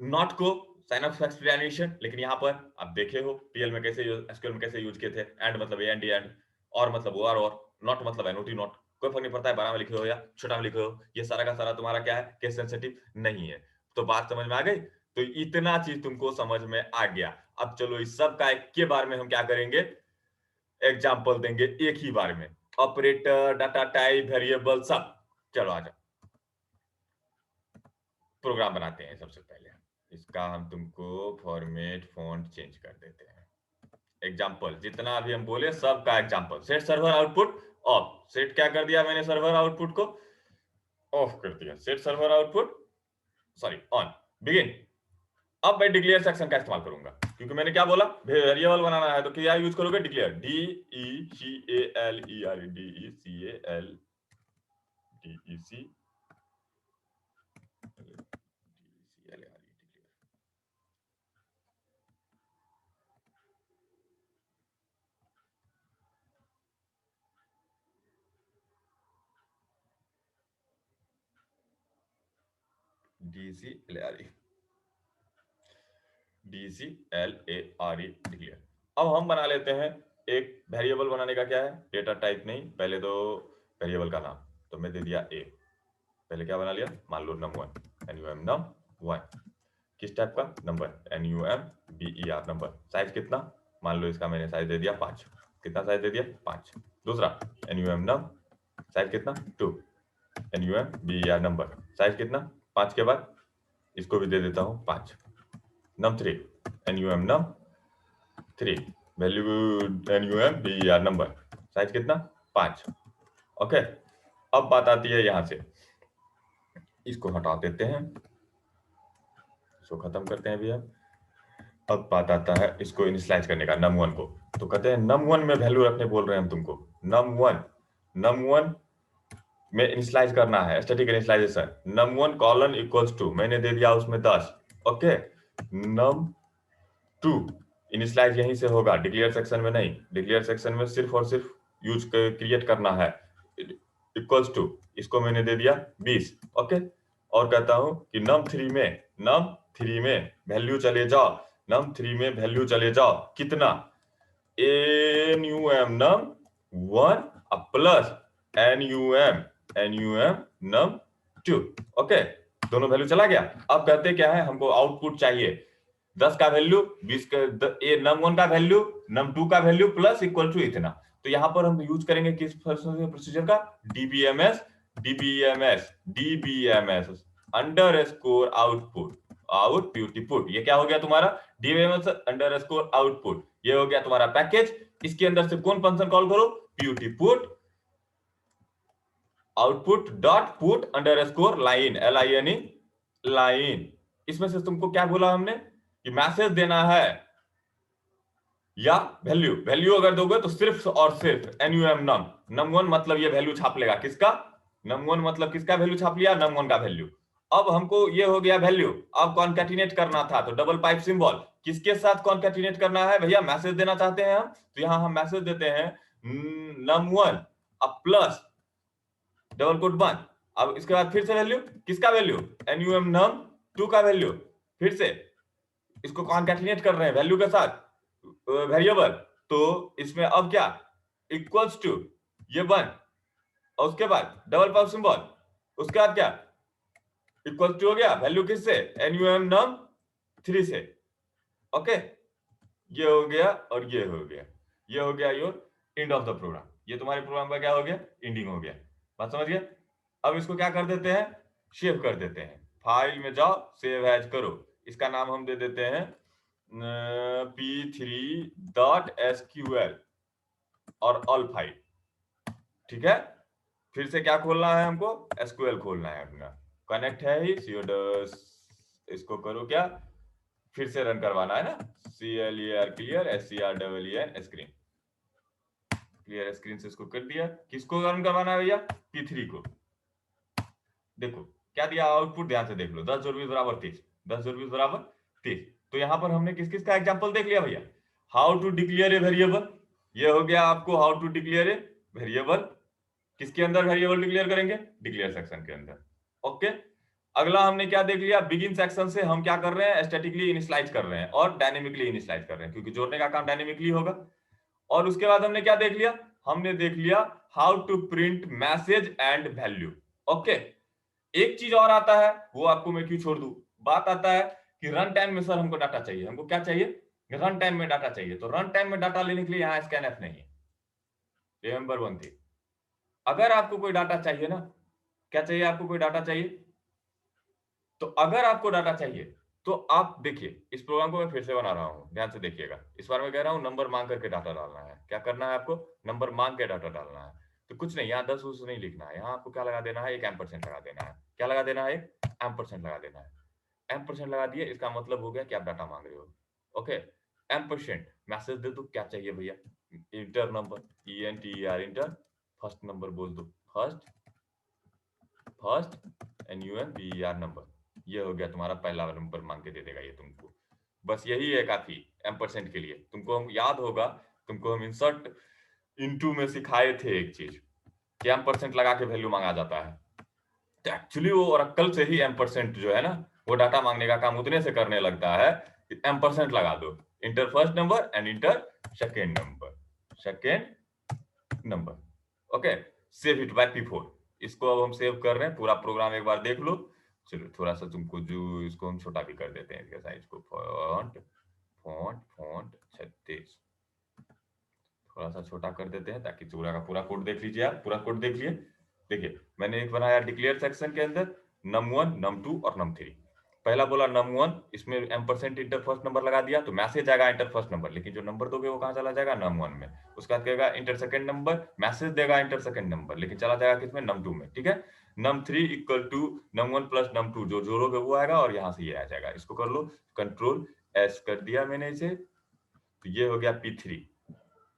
नॉट को साइन ऑफ एक्सप्लेनेशन। लेकिन यहाँ पर आप देखे हो पीएल में कैसे, एसक्यूएल में कैसे यूज किए थे, एंड मतलब एंड, और मतलब और नॉट मतलब एनओटी नॉट। कोई फर्क नहीं पड़ता है, बड़ा में लिखे हो या छोटा में लिखे हो, ये सारा का सारा तुम्हारा क्या है, केस सेंसिटिव नहीं है। तो बात समझ में आ गई, तो इतना चीज तुमको समझ में आ गया। अब चलो इस सब का एक के बारे में हम क्या करेंगे, एग्जाम्पल देंगे एक ही बार में, ऑपरेटर, डाटा टाइप, वेरिएबल, सब। चलो आ जाओ, प्रोग्राम बनाते हैं। सबसे पहले इसका हम तुमको फॉर्मेट फॉन्ट चेंज कर देते हैं। एग्जाम्पल जितना अभी हम बोले सब का example, set server output of, set क्या कर दिया मैंने, सर्वर आउटपुट को ऑफ कर दिया, set server output sorry on, begin. अब मैं डिक्लेयर सेक्शन का इस्तेमाल करूंगा, क्योंकि मैंने क्या बोला, वेरिएबल बनाना है, तो क्या यूज करोगे, डिक्लेयर, DECALER, DCLARE डिक्लेयर। अब हम बना लेते हैं एक वेरिएबल। बनाने का क्या है, डेटा टाइप नहीं, पहले तो वेरिएबल का नाम, तो मैं दे दिया ए। पहले क्या बना लिया, मान लो num1, num1, किस टाइप का, नंबर, NUMBER नंबर। साइज कितना, मान लो इसका मैंने साइज दे दिया 5। कितना साइज दे दिया, 5। दूसरा NUM साइज कितना, 2। NUMBER नंबर, साइज कितना, 5 के बाद इसको भी दे देता हूँ 5। num3, num3 value, NUMBER number, size कितना, 5। ओके, अब बात आती है यहां से, इसको हटा देते हैं, इसको खत्म करते हैं भैया। अब बात आता है इसको इनिशियलाइज करने का, num1 को। तो कहते हैं num1 में वैल्यू रखने बोल रहे हैं हम तुमको, num1 में इनिशियलाइज करना है, static initialization. num1 colon equals to, मैंने दे दिया उसमें 10। ओके, num2 इनिशियलाइज यहीं से होगा, डिक्लेयर सेक्शन में नहीं। डिक्लेयर सेक्शन में सिर्फ और सिर्फ यूज क्रिएट करना है, इक्वल्स टू, इसको मैंने दे दिया 20। ओके, और कहता हूं कि num3 में वैल्यू चले जाओ, num3 में वैल्यू चले जाओ, कितना, NUM num1 plus NUM num2। Okay, दोनों वैल्यू चला गया। अब कहते क्या है, हमको आउटपुट चाहिए 10 का वैल्यू, 20 का num1 का वैल्यू, num2 का वैल्यू प्लस इक्वल टू इतना। तो यहां पर हम यूज करेंगे किस प्रोसीजर का, डीबीएमएस अंडरस्कोर आउटपुट। ये क्या हो गया तुम्हारा, डीबीएमएस अंडरस्कोर आउटपुट। ये हो गया तुम्हारा पैकेज। इसके अंदर से कौन फंक्शन कॉल करो, PUT output dot put underscore line, LINE line. इसमें से तुमको क्या बोला हमने कि मैसेज देना है या वैल्यू अगर दोगे तो सिर्फ और सिर्फ num1 मतलब ये वैल्यू छाप लेगा किसका, num1 मतलब किसका वैल्यू छाप लिया, num1 का वैल्यू। अब हमको ये हो गया वैल्यू, अब कॉन्कैटिनेट करना था तो डबल पाइप सिंबल किसके साथ कॉन्कैटिनेट करना है भैया, मैसेज देना चाहते हैं हम, तो यहां हम मैसेज देते हैं num1 अब प्लस डबल कोट 1। अब इसके बाद फिर से वैल्यू, किसका वैल्यू, num2 का वैल्यू, फिर से इसको कॉन्कैटिनेट कर रहे हैं वैल्यू के साथ वेरिएबल। तो इसमें अब क्या, इक्वल्स टू ये 1 और उसके बाद डबल पाइप सिंबल, उसके बाद क्या, इक्वल टू हो गया वैल्यू किससे, num3 से। ओके, ये हो गया और ये हो गया, ये हो गया your end of the program. ये तुम्हारे प्रोग्राम का क्या हो गया, एंडिंग हो गया। बात समझ गया। अब इसको क्या कर देते हैं, सेव कर देते हैं। फाइल में जाओ, सेव एज करो। इसका नाम हम दे देते हैं p3.sql और ऑल फाइल। ठीक है, फिर से क्या खोलना है हमको, SQL खोलना है अपना, कनेक्ट है ही CODOS, इसको करो क्या, फिर से रन करवाना है ना, क्लियर SCREEN क्लियर स्क्रीन से इसको कर दिया। किसको रन करवाना है भैया, P3 को। देखो क्या दिया आउटपुट, ध्यान से देख लो, 10 जोड़ 20 बराबर 30, 10 जोड़ 20 बराबर 30। तो यहां पर हमने किस किस का एग्जांपल देख लिया भैया, how to declare a variable, ये हो गया आपको how to declare a variable. किसके अंदर वेरिएबल डिक्लेयर करेंगे, डिक्लेयर सेक्शन के अंदर। ओके, अगला हमने क्या देख लिया, बिगिन सेक्शन से हम क्या कर रहे हैं, स्टैटिकली इनिशियलाइज कर रहे हैं और डायनेमिकली इनिशियलाइज कर रहे हैं, क्योंकि जोड़ने का काम डायनेमिकली होगा। और उसके बाद हमने क्या देख लिया, हमने देख लिया how to print message and value. Okay, एक चीज और आता है, वो आपको मैं क्यों छोड़ दूं, बात आता है कि रन टाइम में सर हमको डाटा चाहिए, हमको क्या चाहिए, रन टाइम में डाटा चाहिए। तो रन टाइम में डाटा लेने के लिए यहाँ स्कैनफ नहीं है। रिमेंबर वन थिंग, अगर आपको कोई डाटा चाहिए ना, क्या चाहिए आपको, कोई डाटा चाहिए, तो अगर आपको डाटा चाहिए तो आप देखिए, इस प्रोग्राम को मैं फिर से बना रहा हूं, ध्यान से देखिएगा। इस बार मैं कह रहा हूं नंबर मांग करके डाटा डालना है। क्या करना है आपको, नंबर मांग के डाटा डालना है। तो कुछ नहीं, यहाँ 10 उस नहीं लिखना है, यहाँ आपको क्या लगा देना है, एक एम्परसेंट लगा देना है। क्या लगा देना है, एक एम्परसेंट लगा देना है। एम्परसेंट लगा दिए, इसका मतलब हो गया कि आप डाटा मांग रहे हो। ओके, एम्परसेंट मैसेज दे दो, क्या चाहिए भैया, inter number, ENTER inter, first number बोल दो, फर्स्ट NUMBER नंबर। ये हो गया तुम्हारा पहला नंबर, मांग के दे देगा ये तुमको। बस यही है काफी एम्परसेंट के लिए। तुमको हम याद होगा, तुमको हम इंसर्ट इनटू में सिखाए थे एक चीज कि एम्परसेंट लगा के वैल्यू मांगा जाता है। तो एक्चुअली वो ओरेकल से ही एम्परसेंट जो है ना, वो डाटा मांगने का काम उतने से करने लगता है कि एम्परसेंट लगा दो, inter first number and inter second number. Okay, save it by P4। इसको अब हम सेव कर रहे हैं, पूरा प्रोग्राम एक बार देख लो। चलो थोड़ा सा तुमको जो, इसको हम छोटा भी कर देते हैं, इसके साइज को, फॉन्ट फॉन्ट फॉन्ट 36 थोड़ा सा छोटा कर देते हैं, ताकि पूरा का पूरा कोड देख लीजिए। आप पूरा कोड देख लिए, देखिए मैंने एक बनाया डिक्लेयर सेक्शन के अंदर num1 num2 और num3। पहला बोला num1, इसमें एम्परसेंट इंटर फर्स्ट नंबर लगा दिया, तो मैसेज आएगा इंटर फर्स्ट नंबर, लेकिन जो नंबर दोगे वो कहाँ चला जाएगा, num1 में। उसके बाद कहेगा इंटर सेकंड नंबर, मैसेज देगा इंटर सेकंड नंबर, लेकिन चला जाएगा किसमें, num2 में। ठीक है, num3 equal to num1 plus num2, जो जोड़ोगे वो आएगा और यहाँ से ये आ जाएगा। इसको कर लो, कंट्रोल S कर दिया मैंने इसे, तो ये हो गया P3,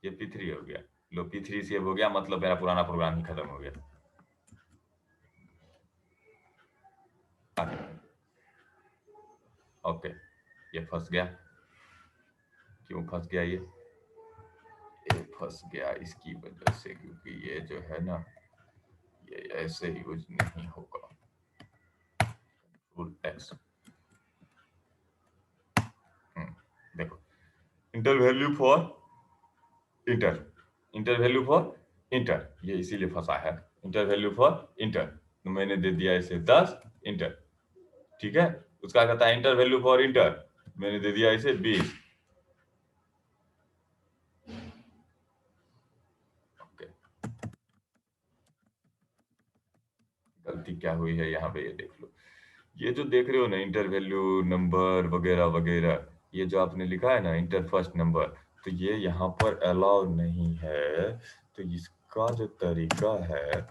ये P3 हो गया। लो P3 सेव हो गया, मतलब मेरा पुराना प्रोग्राम ही खत्म हो गया। ओके, ये फंस गया। क्यों फंस गया ये फंस गया इसकी वजह से, क्योंकि ये जो है ना, ये ऐसे यूज नहीं होगा। कंट्रोल X, देखो, inter value for inter, inter value for inter, ये इसीलिए फंसा है, इंटर वैल्यू फॉर इंटर, तो मैंने दे दिया इसे 10 इंटर, ठीक है। उसका कहता है इंटर वैल्यू फॉर इंटर, मैंने दे दिया इसे 20। ओके, गलती क्या हुई है यहाँ पे ये देख लो, ये जो देख रहे हो ना इंटर वैल्यू नंबर वगैरह वगैरह, ये जो आपने लिखा है ना इंटर फर्स्ट नंबर, तो ये यहाँ पर अलाउ नहीं है। तो इसका जो तरीका है,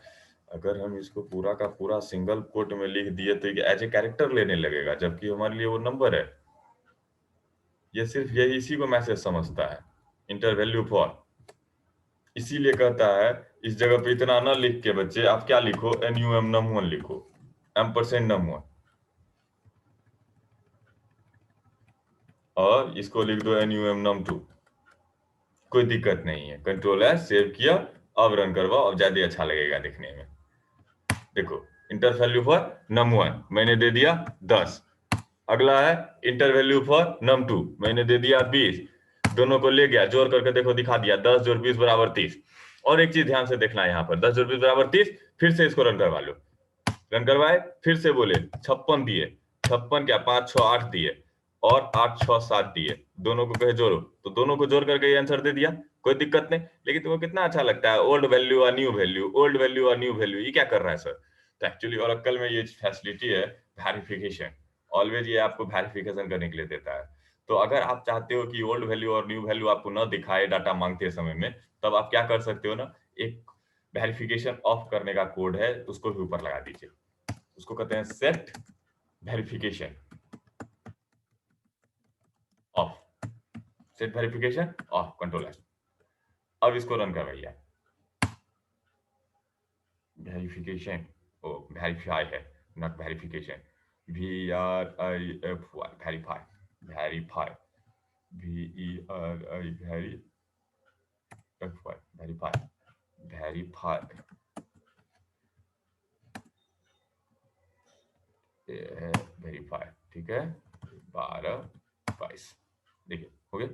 अगर हम इसको पूरा का पूरा सिंगल कोट में लिख दिए तो ये एज ए कैरेक्टर लेने लगेगा, जबकि हमारे लिए वो नंबर है। ये सिर्फ यही इसी को मैसेज समझता है, इंटर वैल्यू फॉर। इसीलिए कहता है इस जगह पे इतना ना लिख के बच्चे आप क्या लिखो, NUM num1 लिखो, एम्परसेंड num1, और इसको लिख दो NUM num2, कोई दिक्कत नहीं है। कंट्रोल एस सेव किया, अब रन करवाओ, अब ज्यादा अच्छा लगेगा दिखने में। देखो इंटर वैल्यू फॉर num1 मैंने दे दिया 10, अगला है इंटर वैल्यू फॉर num2 मैंने दे दिया 20, दोनों को ले गया जोड़ करके देखो दिखा दिया 10 जोड़ 20 बराबर 30। और एक चीज ध्यान से देखना है यहाँ पर 10 जोड़ 20 बराबर 30, फिर से इसको रन करवा लो, रन करवाए, फिर से बोले 56 दिए, 56 क्या 5 6 8 दिए, और 8 6 7 दिए, दोनों को कहे जोड़ो, तो दोनों को जोड़ करके ये आंसर दे दिया, कोई दिक्कत नहीं। लेकिन तुमको कितना अच्छा लगता है ओल्ड वैल्यू और न्यू वैल्यू, ओल्ड वैल्यू और न्यू वैल्यू, ये क्या कर रहा है सर? तो एक्चुअली ओरेकल में ये फैसिलिटी है वेरिफिकेशन, ऑलवेज ये आपको वेरिफिकेशन करने के लिए देता है। तो अगर आप चाहते हो कि ओल्ड वैल्यू और न्यू वैल्यू आपको ना दिखाए डाटा मांगते समय में, तब आप क्या कर सकते हो ना, एक वेरिफिकेशन ऑफ करने का कोड है, उसको भी ऊपर लगा दीजिए, उसको कहते हैं set verification of, set verification of, control S. अब इसको रन करवाइए, वेरिफिकेशन, ओ वेरीफाई है not verification, VRIFY verify, verify, VERI very FY verify, verify verify, ठीक है, 12 22, देखिए हो गया।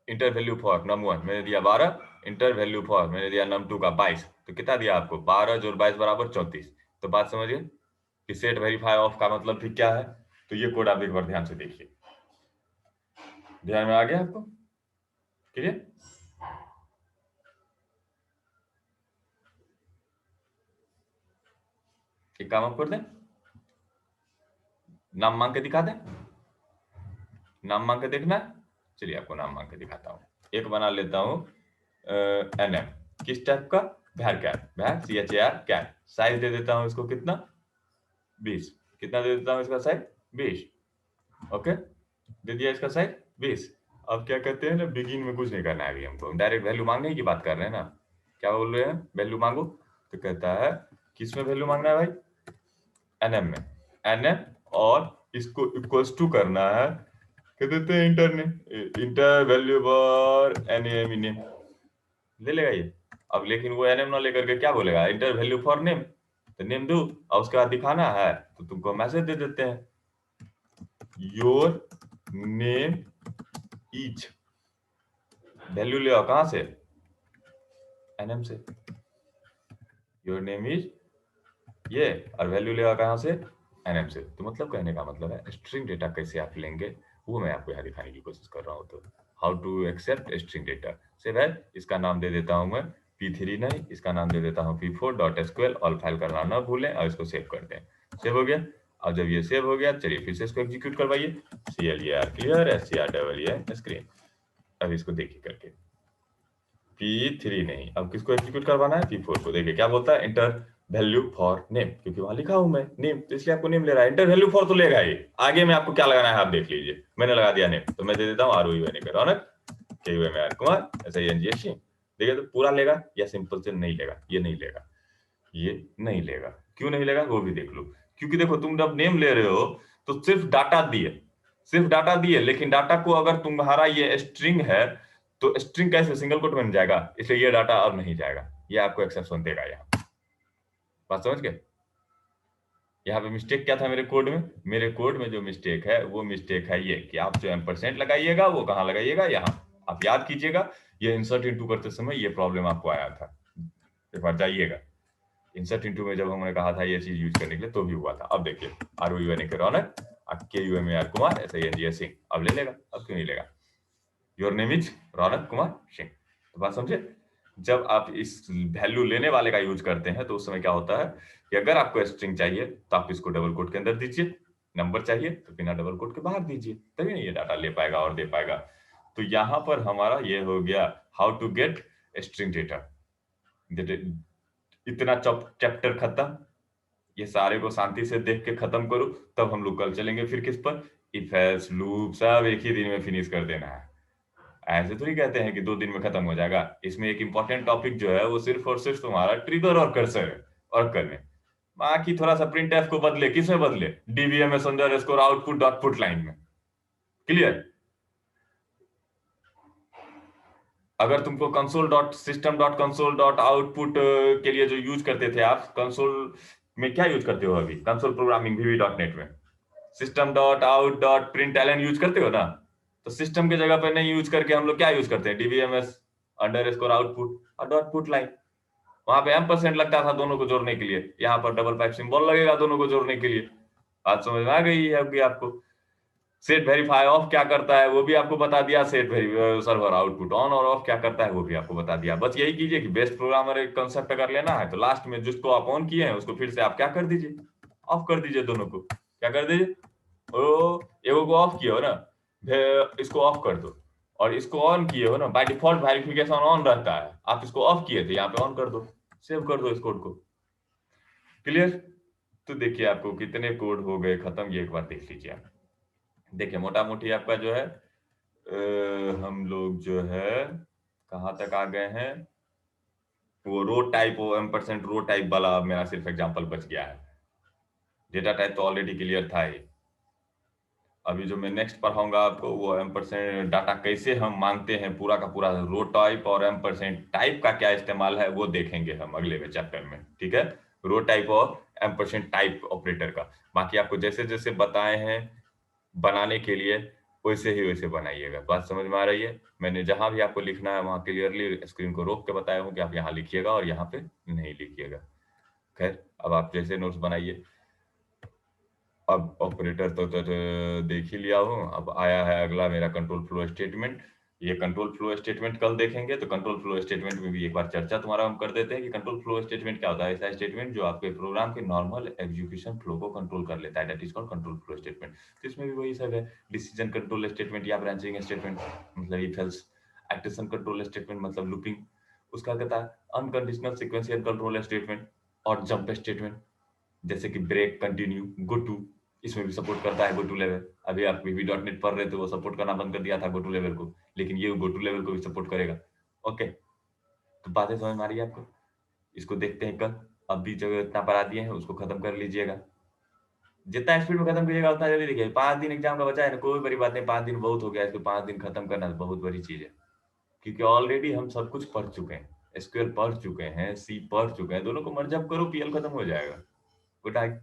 इंटर वैल्यू फॉर num1 मैंने दिया 12, इंटर वैल्यू फॉर मैंने दिया num2 का 22, तो कितना दिया आपको 12 जोड़ 22 बराबर 34। तो बात समझिए कि सेट वेरीफाई ऑफ का मतलब भी क्या है। तो ये कोड आप एक बार ध्यान से देखिए, ध्यान में आ गया आपको, क्लियर? एक काम आप कर दें, नाम मांग के दिखा दें, नाम मांग के देखना है, चलिए आपको नाम मांग के दिखाता हूँ। एक बना लेता हूँ NM, किस टाइप का, भैर कैट, भैर CHAR कैट, साइज दे देता हूँ इसको कितना 20, कितना दे देता हूँ इसका साइज 20, ओके, दे दिया इसका साइज 20। अब क्या कहते हैं ना, बिगिन में कुछ नहीं करना है अभी हमको, हम डायरेक्ट वैल्यू मांगने की बात कर रहे हैं ना, क्या बोल रहे हैं वैल्यू मांगो, तो कहता है किस में वैल्यू मांगना है भाई, NM में, NM, और इसको इक्वल्स टू करना है, क्या देते हैं इंटर ने, inter value for NAM name, ले लेगा ये। अब लेकिन वो NM ना लेकर के क्या बोलेगा, इंटर वैल्यू फॉर नेम, तो नेम दो, और उसके बाद दिखाना है तो तुमको मैसेज दे देते हैं, योर नेम ईच, वैल्यू ले आओ कहां से, NM से, योर नेम इज ये, और वैल्यू ले आओ कहां से, NM से। तो मतलब कहने का मतलब है स्ट्रिंग डेटा कैसे आप लेंगे, वो मैं आपको यहाँ दिखाने की कोशिश कर रहा हूँ। तो how to accept string data, से भाई इसका नाम दे देता हूँ मैं P3, नहीं इसका नाम दे देता हूँ P4.SQL, ऑल फाइल का नाम ना भूलें, और इसको सेव कर दें। सेव हो गया। और जब ये सेव हो गया, चलिए फिर से इसको एग्जीक्यूट करवाइए, CLER क्लियर, SCREE स्क्रीन। अब इसको देखिए करके, P3 नहीं, अब किसको एग्जीक्यूट करवाना है, P4 को। देखिए क्या बोलता है, इंटर वैल्यू फॉर नेम, क्योंकि वहां लिखा हूं मैं नेम, तो इसलिए आपको नेम ले रहा है, इंटर वैल्यू फॉर तो लेगा ही, आगे में आपको क्या लगाना है आप देख लीजिए, मैंने लगा दिया नेम, तो मैं दे देता हूँ ROE रौनक, KUMAR कुमार, SINGH। देखिए तो पूरा लेगा या सिंपल से नहीं लेगा, ये नहीं लेगा, ये नहीं लेगा, क्यों नहीं लेगा वो भी देख लो। क्योंकि देखो तुम जब नेम ले रहे हो तो सिर्फ डाटा दिए, सिर्फ डाटा दिए, लेकिन डाटा को अगर तुम्हारा ये स्ट्रिंग है तो स्ट्रिंग कैसे सिंगल कोट बन जाएगा, इसलिए ये डाटा अब नहीं जाएगा, ये आपको एक्सेप्शन देगा। यहाँ बात समझ गए, यहाँ पे मिस्टेक क्या था मेरे कोड में, मेरे कोड में जो मिस्टेक है वो मिस्टेक है ये कि आप जो एम्परसेंट लगाइएगा वो कहाँ लगाइएगा, यहाँ आप याद कीजिएगा, ये इंसर्ट इनटू करते समय ये प्रॉब्लम आपको आया था, एक बार जाइएगा। इंसर्ट इनटू में जब हमने कहा था ये चीज यूज करने के लिए तो भी हुआ था। अब देखिए, R O U N A K Raunak, K U M A R Kumar, S I N G H Singh, अब ले लेगा, अब क्यों नहीं लेगा? Your name is Raunak Kumar Singh. तो बात समझे? जब आप इस वैल्यू लेने वाले का यूज करते हैं तो उस समय क्या होता है कि अगर आपको स्ट्रिंग चाहिए तो आप इसको डबल कोट के अंदर दीजिए, नंबर चाहिए तो बिना डबल कोट के बाहर दीजिए, तभी नहीं ये डाटा ले पाएगा और दे पाएगा। तो यहां पर हमारा ये हो गया how to get string data. इतना चैप्टर खत्म, ये सारे को शांति से देख के खत्म करो, तब हम लोग कल चलेंगे फिर किस पर, इफ एल्स लूप, सब एक ही दिन में फिनिश कर देना है। ऐसे तो नहीं कहते हैं कि 2 दिन में खत्म हो जाएगा। इसमें एक इंपॉर्टेंट टॉपिक जो है वो सिर्फ और सिर्फ तुम्हारा ट्रिगर और कर्सर है, और कर में बाकी थोड़ा सा प्रिंट एफ को बदले, किसमें बदले, DBMS underscore output dot put line में। क्लियर? अगर तुमको console dot system dot console dot output के लिए जो यूज करते थे आप, कंसोल में क्या यूज करते हो अभी console programming VB dot net में, system dot out dot println use करते हो ना? तो सिस्टम के जगह पर नहीं यूज करके हम लोग क्या यूज करते हैं, डीबीएमएस अंडर स्कोर आउटपुट और डॉट पुट लाइन। वहां पे एम% लगता था दोनों को जोड़ने के लिए, यहाँ पर डबल पाइप सिंबल लगेगा दोनों को जोड़ने के लिए। बात समझ में आ गई है अभी आपको? सेट वेरीफाई ऑफ क्या करता है वो भी आपको बता दिया, सेट सर्वर आउटपुट ऑन और ऑफ क्या करता है वो भी आपको बता दिया। बस यही कीजिए कि बेस्ट प्रोग्रामर एक कंसेप्ट अगर लेना है तो लास्ट में जिसको आप ऑन किए हैं उसको फिर से आप क्या कर दीजिए, ऑफ कर दीजिए, दोनों को क्या कर दीजिए, ओ एगो को ऑफ किए हो ना, इसको ऑफ कर दो, और इसको ऑन किए हो ना, बाय डिफॉल्ट वेरिफिकेशन ऑन रहता है, आप इसको ऑफ किए थे यहाँ पे ऑन कर दो, सेव कर दो इस कोड को। क्लियर? तो देखिए आपको कितने कोड हो गए खत्म, ये एक बार देख लीजिए आप। देखिए मोटा मोटी आपका जो है हम लोग जो है कहाँ तक आ गए हैं, वो रो टाइप, वो M% रो टाइप वाला मेरा सिर्फ एग्जांपल बच गया है, डेटा टाइप तो ऑलरेडी क्लियर था ही। अभी जो मैं नेक्स्ट पढ़ाऊंगा आपको वो M% डाटा कैसे हम मांगते हैं, पूरा का पूरा रो टाइप और M% टाइप का क्या इस्तेमाल है वो देखेंगे हम अगले में चैप्टर में, ठीक है? रो टाइप और M% टाइप ऑपरेटर का। बाकी आपको जैसे जैसे बताए हैं बनाने के लिए वैसे ही वैसे बनाइएगा। बात समझ में आ रही है? मैंने जहां भी आपको लिखना है वहां क्लियरली स्क्रीन को रोक के बताया हूँ कि आप यहाँ लिखिएगा और यहाँ पे नहीं लिखिएगा। खैर अब आप जैसे नोट्स बनाइए। अब ऑपरेटर तो देख ही लिया हूँ, अब आया है अगला मेरा कंट्रोल फ्लो स्टेटमेंट। ये कंट्रोल फ्लो स्टेटमेंट कल देखेंगे, तो कंट्रोल फ्लो स्टेटमेंट में भी एक बार चर्चा तुम्हारा हम कर देते हैं कि कंट्रोल फ्लो स्टेटमेंट क्या होता है। ऐसा स्टेटमेंट जो आपके प्रोग्राम के नॉर्मल एग्जीक्यूशन फ्लो को कंट्रोल कर लेता है, that is called control flow statement. तो इसमें भी वही सब है, डिसीजन कंट्रोल स्टेटमेंट या ब्रांचिंग स्टेटमेंट मतलब if else, action control statement मतलब लूपिंग, उसका कहता है अनकंडीशनल सीक्वेंशियल कंट्रोल स्टेटमेंट, और जंप स्टेटमेंट जैसे कि ब्रेक, कंटिन्यू, गो टू, इसमें भी सपोर्ट करता है गो टू लेवल। अभी आप वीवी डॉट नेट पढ़ रहे थे वो सपोर्ट करना बंद कर दिया था गो टू लेवल को, लेकिन ये गो टू लेवल को भी सपोर्ट करेगा। ओके, तो बातें समझ में आ रही है आपको? इसको देखते हैं कल। अभी जो इतना पढ़ा दिए हैं उसको खत्म कर लीजिएगा, जितना स्पीड में खत्म करिएगा उतना जल्दी। देखिए 5 दिन एग्जाम का बचा है ना, कोई बड़ी बात नहीं, 5 दिन बहुत हो गया, इसको 5 दिन खत्म करना बहुत बड़ी चीज है, क्योंकि ऑलरेडी हम सब कुछ पढ़ चुके हैं, एसक्यूएल पढ़ चुके हैं, सी पढ़ चुके हैं, दोनों को मर्ज अप करो, पीएल खत्म हो जाएगा। Good night.